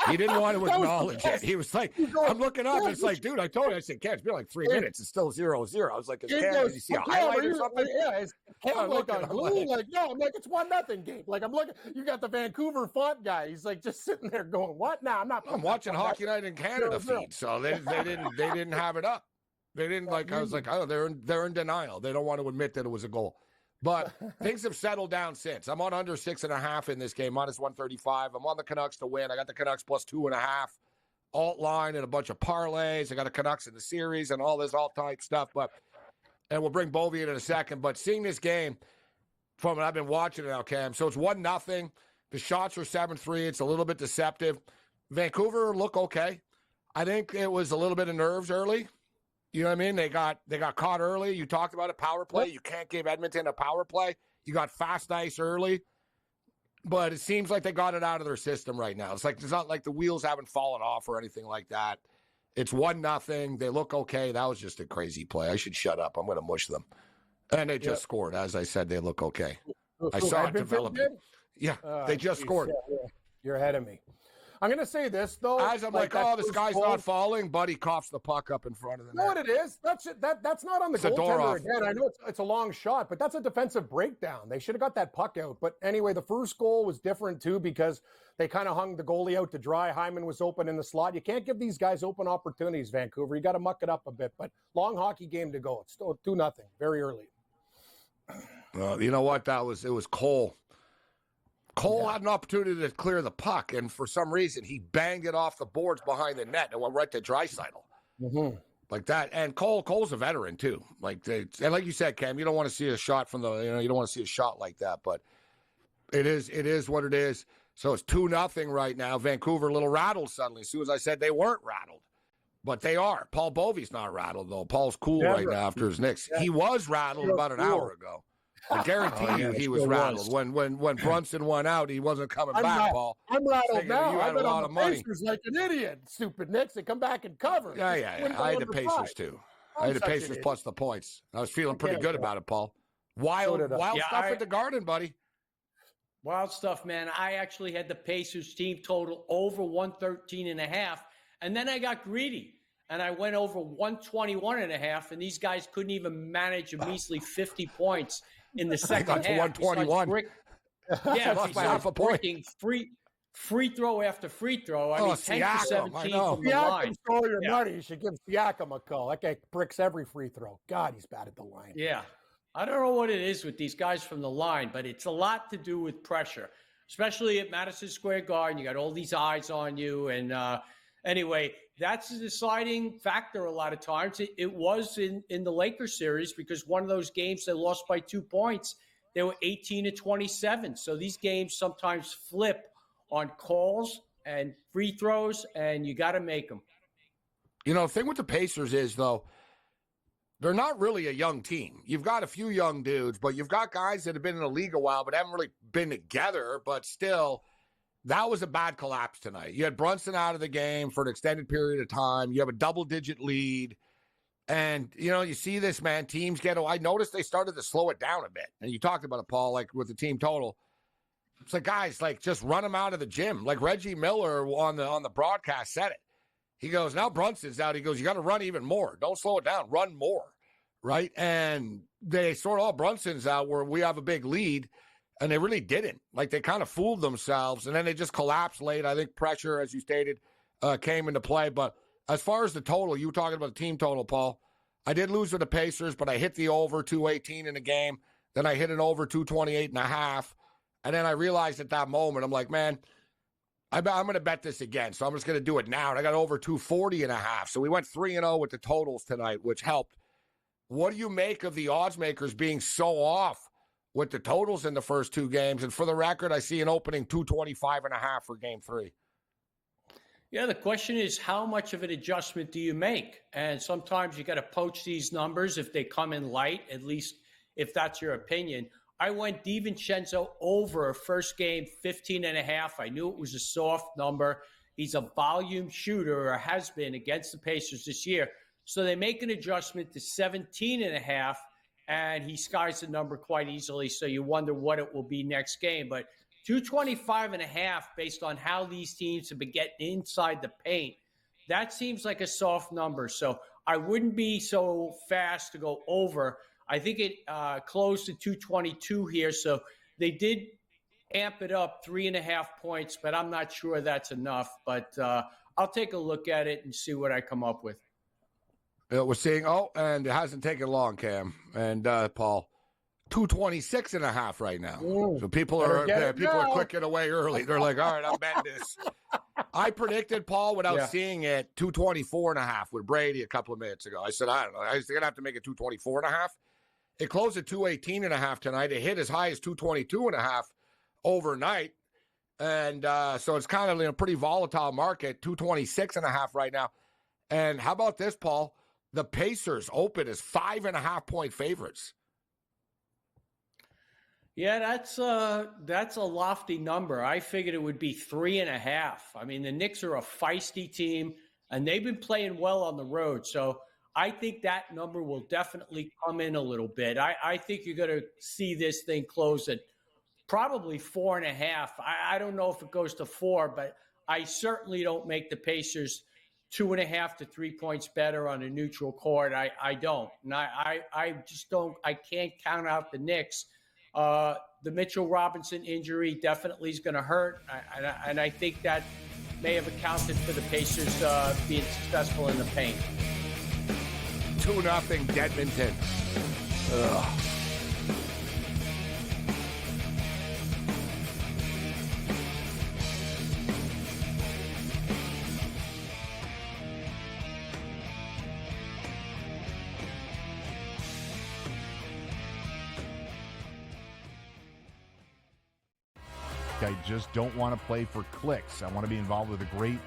S5: He didn't want to acknowledge it. He was like, I'm looking up. It's like, dude, I told you. I said, Cam, it's been like 3 minutes. It's still 0-0. I was like, Cam, did you see a highlight or something?
S15: Yeah, it's Cam like on glue. Like, no, I'm like, it's 1-0 game. Like, I'm looking. You got the Vancouver font guy. He's like just sitting there going, what? No, I'm not.
S5: I'm watching Hockey Night in Canada feed, so they didn't have it up. They didn't like. I was like, oh, they're in denial. They don't want to admit that it was a goal. But things have settled down since. I'm on under 6.5 in this game, -135. I'm on the Canucks to win. I got the Canucks +2.5, alt line and a bunch of parlays. I got the Canucks in the series and all this alt type stuff. And we'll bring Bovey in a second. But seeing this game from I've been watching it now, Cam. So it's 1-0. The shots are 7-3. It's a little bit deceptive. Vancouver look okay. I think it was a little bit of nerves early. You know what I mean? They got caught early. You talked about a power play. You can't give Edmonton a power play. You got fast ice early. But it seems like they got it out of their system right now. It's not like the wheels haven't fallen off or anything like that. It's 1-0. They look okay. That was just a crazy play. I should shut up. I'm going to mush them. And they just scored. As I said, they look okay. I saw it developing. Yeah, they just scored.
S15: Yeah. You're ahead of me. I'm going to say this, though.
S5: As I'm like, oh, the sky's not falling, but he coughs the puck up in front of the net.
S15: You know what it is? That's not on the goaltender again. I know it's a long shot, but that's a defensive breakdown. They should have got that puck out. But anyway, the first goal was different, too, because they kind of hung the goalie out to dry. Hyman was open in the slot. You can't give these guys open opportunities, Vancouver. You got to muck it up a bit. But long hockey game to go. It's still 2-0, very early.
S5: Well, you know what? It was Cole. Cole had an opportunity to clear the puck, and for some reason, he banged it off the boards behind the net and went right to Draisaitl.
S15: Mm-hmm.
S5: Like that. And Cole's a veteran, too. And like you said, Cam, you don't want to see a shot you don't want to see a shot like that, but it is what it is. So it's 2-0 right now. Vancouver a little rattled suddenly. As soon as I said they weren't rattled, but they are. Paul Bovey's not rattled, though. Paul's cool right now after his Knicks. Yeah. He was rattled about an hour ago. I guarantee you he was rattled. When Brunson went out, he wasn't coming back, Paul.
S15: I'm rattled now.
S5: You had a lot of money.
S15: Pacers like an idiot. Stupid Knicks. They come back and cover.
S5: Yeah. I had the Pacers, too. I had the Pacers plus the points. I was feeling pretty good about it, Paul. Wild stuff at the Garden, buddy.
S16: Wild stuff, man. I actually had the Pacers team total over 113.5, and then I got greedy. And I went over 121.5, and these guys couldn't even manage a measly 50 points in the second half.
S5: 121.
S16: Yeah,
S5: lost by half a point.
S16: Free throw after free throw. I mean, 10 for 17 from the line.
S15: Stole your money. You should give Siakam a call. That guy bricks every free throw. God, he's bad at the line.
S16: Yeah. I don't know what it is with these guys from the line, but it's a lot to do with pressure, especially at Madison Square Garden. You got all these eyes on you. And anyway, that's a deciding factor a lot of times. It was in the Lakers series because one of those games they lost by 2 points. They were 18-27. So these games sometimes flip on calls and free throws, and you got to make them.
S5: You know, the thing with the Pacers is, though, they're not really a young team. You've got a few young dudes, but you've got guys that have been in the league a while but haven't really been together, but still – that was a bad collapse tonight. You had Brunson out of the game for an extended period of time. You have a double-digit lead. And, you see this, man. Teams I noticed they started to slow it down a bit. And you talked about it, Paul, like with the team total. It's like, guys, just run them out of the gym. Like Reggie Miller on the broadcast said it. He goes, now Brunson's out. He goes, you got to run even more. Don't slow it down. Run more, right? And they Brunson's out where we have a big lead. And they really didn't. Like, they kind of fooled themselves, and then they just collapsed late. I think pressure, as you stated, came into play. But as far as the total, you were talking about the team total, Paul. I did lose with the Pacers, but I hit the over 218 in the game. Then I hit an over 228.5. And then I realized at that moment, I'm like, man, I'm going to bet this again. So I'm just going to do it now. And I got over 240.5. So we went 3-0 with the totals tonight, which helped. What do you make of the odds makers being so off with the totals in the first two games? And for the record, I see an opening 225.5 for game 3.
S16: Yeah, the question is, how much of an adjustment do you make? And sometimes you got to poach these numbers if they come in light, at least if that's your opinion. I went DiVincenzo over first game, 15.5. I knew it was a soft number. He's a volume shooter, or has been, against the Pacers this year. So they make an adjustment to 17.5, and he skies the number quite easily. So you wonder what it will be next game. But 225.5, based on how these teams have been getting inside the paint, that seems like a soft number. So I wouldn't be so fast to go over. I think it closed to 222 here. So they did amp it up 3.5 points, but I'm not sure that's enough. But I'll take a look at it and see what I come up with.
S5: We're seeing, and it hasn't taken long, Cam and Paul, 226.5 right now. So people are clicking away early. They're like, all right, I'm betting this. I predicted, Paul, without seeing it, 224.5 with Brady a couple of minutes ago. I said, I don't know. I was going to have to make it 224.5. It closed at 218.5 tonight. It hit as high as 222.5 overnight. And so it's kind of in a pretty volatile market, 226.5 right now. And how about this, Paul? The Pacers open as 5.5-point favorites.
S16: Yeah, that's a lofty number. I figured it would be 3.5. I mean, the Knicks are a feisty team, and they've been playing well on the road. So I think that number will definitely come in a little bit. I think you're going to see this thing close at probably 4.5. I don't know if it goes to 4, but I certainly don't make the Pacers 2.5 to 3 points better on a neutral court. I don't. And I just don't. I can't count out the Knicks. The Mitchell Robinson injury definitely is going to hurt. And I think that may have accounted for the Pacers being successful in the paint.
S5: 2-0 Edmonton. Ugh.
S10: I just don't want to play for clicks. I want to be involved with a great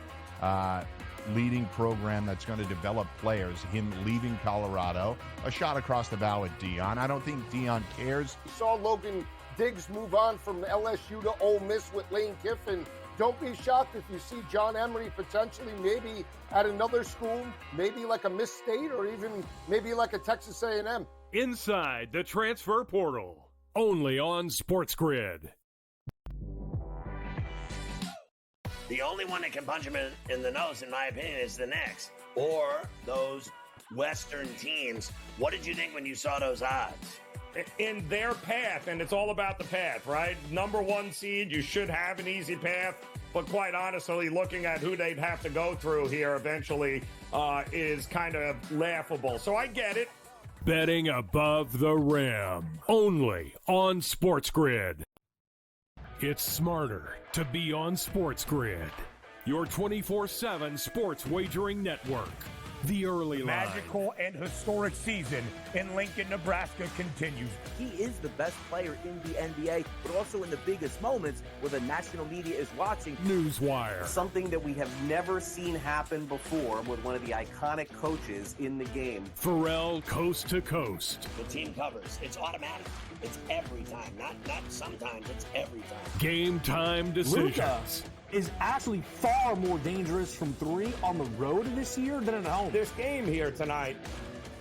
S10: leading program that's going to develop players. Him leaving Colorado, a shot across the bow at Dion. I don't think Dion cares.
S11: We saw Logan Diggs move on from LSU to Ole Miss with Lane Kiffin. Don't be shocked if you see John Emery potentially maybe at another school, maybe like a Miss State or even maybe like a Texas A&M.
S3: Inside the transfer portal, only on SportsGrid.
S8: The only one that can punch him in the nose, in my opinion, is the Knicks or those Western teams. What did you think when you saw those odds?
S12: In their path, and it's all about the path, right? Number 1 seed, you should have an easy path, but quite honestly, looking at who they'd have to go through here eventually is kind of laughable. So I get it.
S3: Betting above the rim, only on SportsGrid. It's smarter to be on SportsGrid, your 24/7 sports wagering network. The early line.
S13: Magical and historic season in Lincoln, Nebraska continues.
S6: He is the best player in the NBA, but also in the biggest moments where the national media is watching.
S3: Newswire.
S7: Something that we have never seen happen before with one of the iconic coaches in the game.
S3: Pharrell coast to coast.
S8: The team covers. It's automatic. It's every time. Not sometimes. It's every time.
S3: Game time decisions.
S9: Luka is actually far more dangerous from 3 on the road this year than at home.
S12: This game here tonight,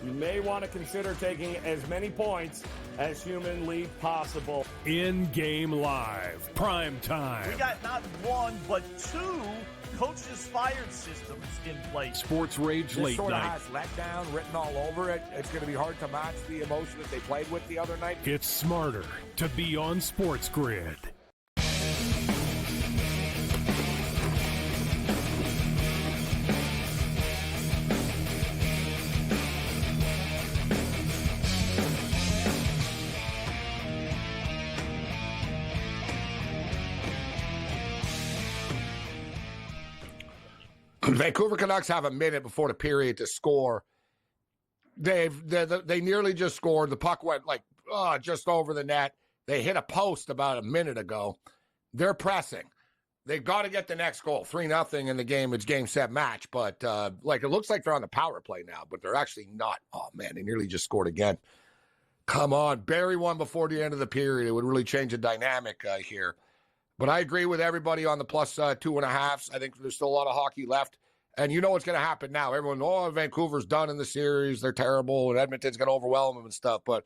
S12: you may want to consider taking as many points as humanly possible.
S3: In-game live, prime time.
S1: We got not 1, but 2 coaches fired systems in place.
S3: SportsRage late
S5: sort
S3: night.
S5: of has letdown written all over it. It's going to be hard to match the emotion that they played with the other night.
S3: It's smarter to be on SportsGrid.
S5: Vancouver Canucks have a minute before the period to score. They nearly just scored. The puck went just over the net. They hit a post about a minute ago. They're pressing. They've got to get the next goal. 3-0 in the game. It's game, set, match. But it looks like they're on the power play now, but they're actually not. Oh, man, they nearly just scored again. Come on. Bury one before the end of the period. It would really change the dynamic here. But I agree with everybody on the plus 2.5. I think there's still a lot of hockey left. And you know what's going to happen now. Everyone, Vancouver's done in the series. They're terrible, and Edmonton's going to overwhelm them and stuff. But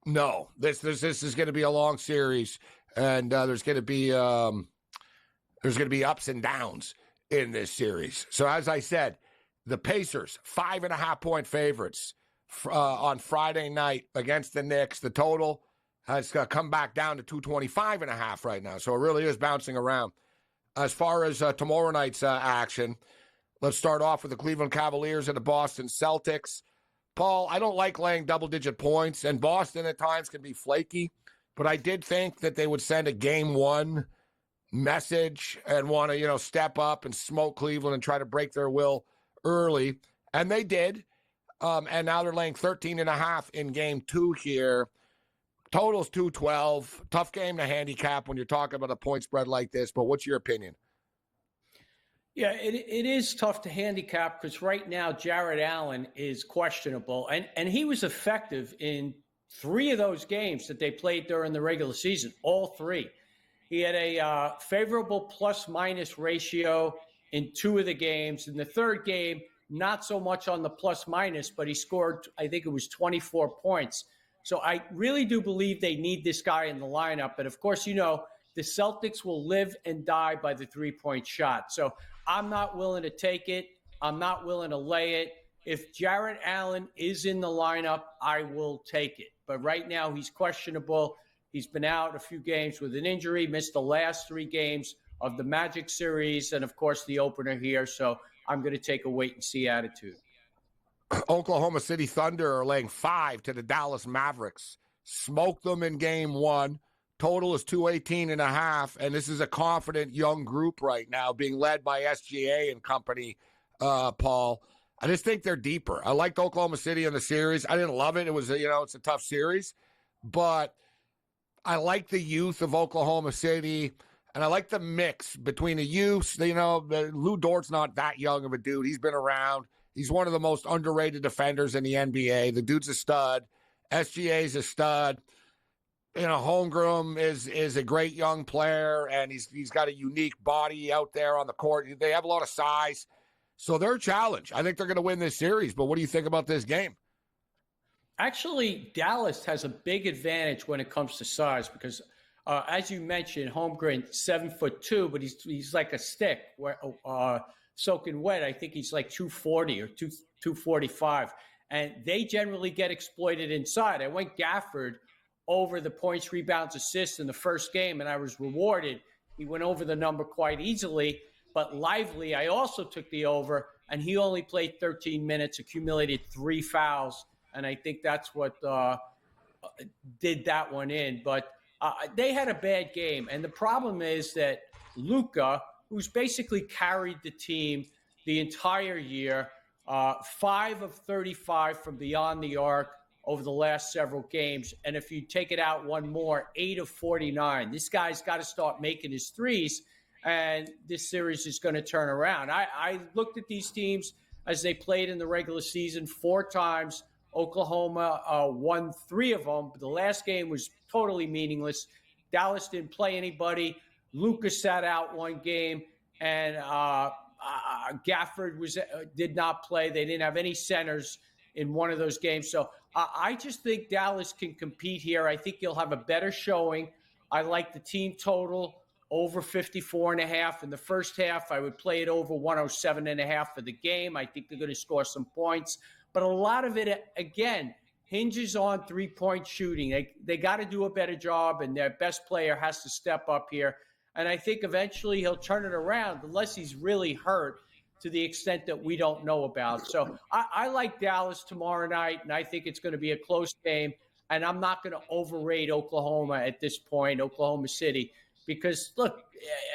S5: no, this is going to be a long series, and there's going to be ups and downs in this series. So as I said, the Pacers 5.5-point favorites on Friday night against the Knicks. The total has come back down to 225.5 right now. So it really is bouncing around. As far as tomorrow night's action, let's start off with the Cleveland Cavaliers and the Boston Celtics. Paul, I don't like laying double-digit points, and Boston at times can be flaky, but I did think that they would send a game one message and want to, step up and smoke Cleveland and try to break their will early, and they did. And now they're laying 13.5 in game two here. Total's 212. Tough game to handicap when you're talking about a point spread like this, but what's your opinion?
S16: Yeah, it is tough to handicap because right now Jarrett Allen is questionable, and he was effective in 3 of those games that they played during the regular season, all 3. He had a favorable plus-minus ratio in 2 of the games. In the third game, not so much on the plus-minus, but he scored, I think it was 24 points. So I really do believe they need this guy in the lineup. And, of course, the Celtics will live and die by the three-point shot. So I'm not willing to take it. I'm not willing to lay it. If Jarrett Allen is in the lineup, I will take it. But right now he's questionable. He's been out a few games with an injury, missed the last 3 games of the Magic series, and, of course, the opener here. So I'm going to take a wait-and-see attitude.
S5: Oklahoma City Thunder are laying 5 to the Dallas Mavericks. Smoked them in game 1. Total is 218.5, and this is a confident young group right now being led by SGA and company, Paul. I just think they're deeper. I liked Oklahoma City in the series. I didn't love it. It was, it's a tough series, but I like the youth of Oklahoma City, and I like the mix between the youth. Lou Dort's not that young of a dude. He's been around. He's one of the most underrated defenders in the NBA. The dude's a stud. SGA's a stud. Holmgren is a great young player, and he's got a unique body out there on the court. They have a lot of size. So they're a challenge. I think they're going to win this series, but what do you think about this game?
S16: Actually, Dallas has a big advantage when it comes to size because, as you mentioned, Holmgren 7'2", but he's like a stick, soaking wet. I think he's like 240 or 245, and they generally get exploited inside. I went Gafford over the points, rebounds, assists in the first game, and I was rewarded. He went over the number quite easily, but Lively, I also took the over, and he only played 13 minutes, accumulated 3 fouls, and I think that's what did that one in. But they had a bad game, and the problem is that Luka, who's basically carried the team the entire year, 5 of 35 from beyond the arc over the last several games. And if you take it out one more, 8 of 49. This guy's got to start making his threes, and this series is going to turn around. I looked at these teams as they played in the regular season 4 times. Oklahoma won 3 of them, but the last game was totally meaningless. Dallas didn't play anybody. Lucas sat out 1 game, and Gafford did not play. They didn't have any centers in one of those games. So I just think Dallas can compete here. I think you'll have a better showing. I like the team total over 54.5 in the first half. I would play it over 107.5 for the game. I think they're going to score some points. But a lot of it, again, hinges on three-point shooting. They got to do a better job, and their best player has to step up here. And I think eventually he'll turn it around unless he's really hurt to the extent that we don't know about. So I like Dallas tomorrow night, and I think it's going to be a close game. And I'm not going to overrate Oklahoma at this point, Oklahoma City, because, look,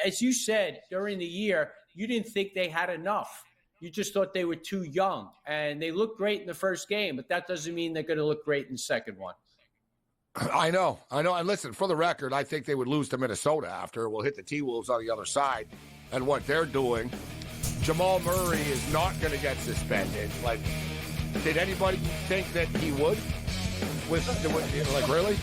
S16: as you said, during the year, you didn't think they had enough. You just thought they were too young. And they looked great in the first game, but that doesn't mean they're going to look great in the second one.
S5: I know. And listen, for the record, I think they would lose to Minnesota after. We'll hit the T-Wolves on the other side. And what they're doing, Jamal Murray is not going to get suspended. Like, did anybody think that he would? Like, really?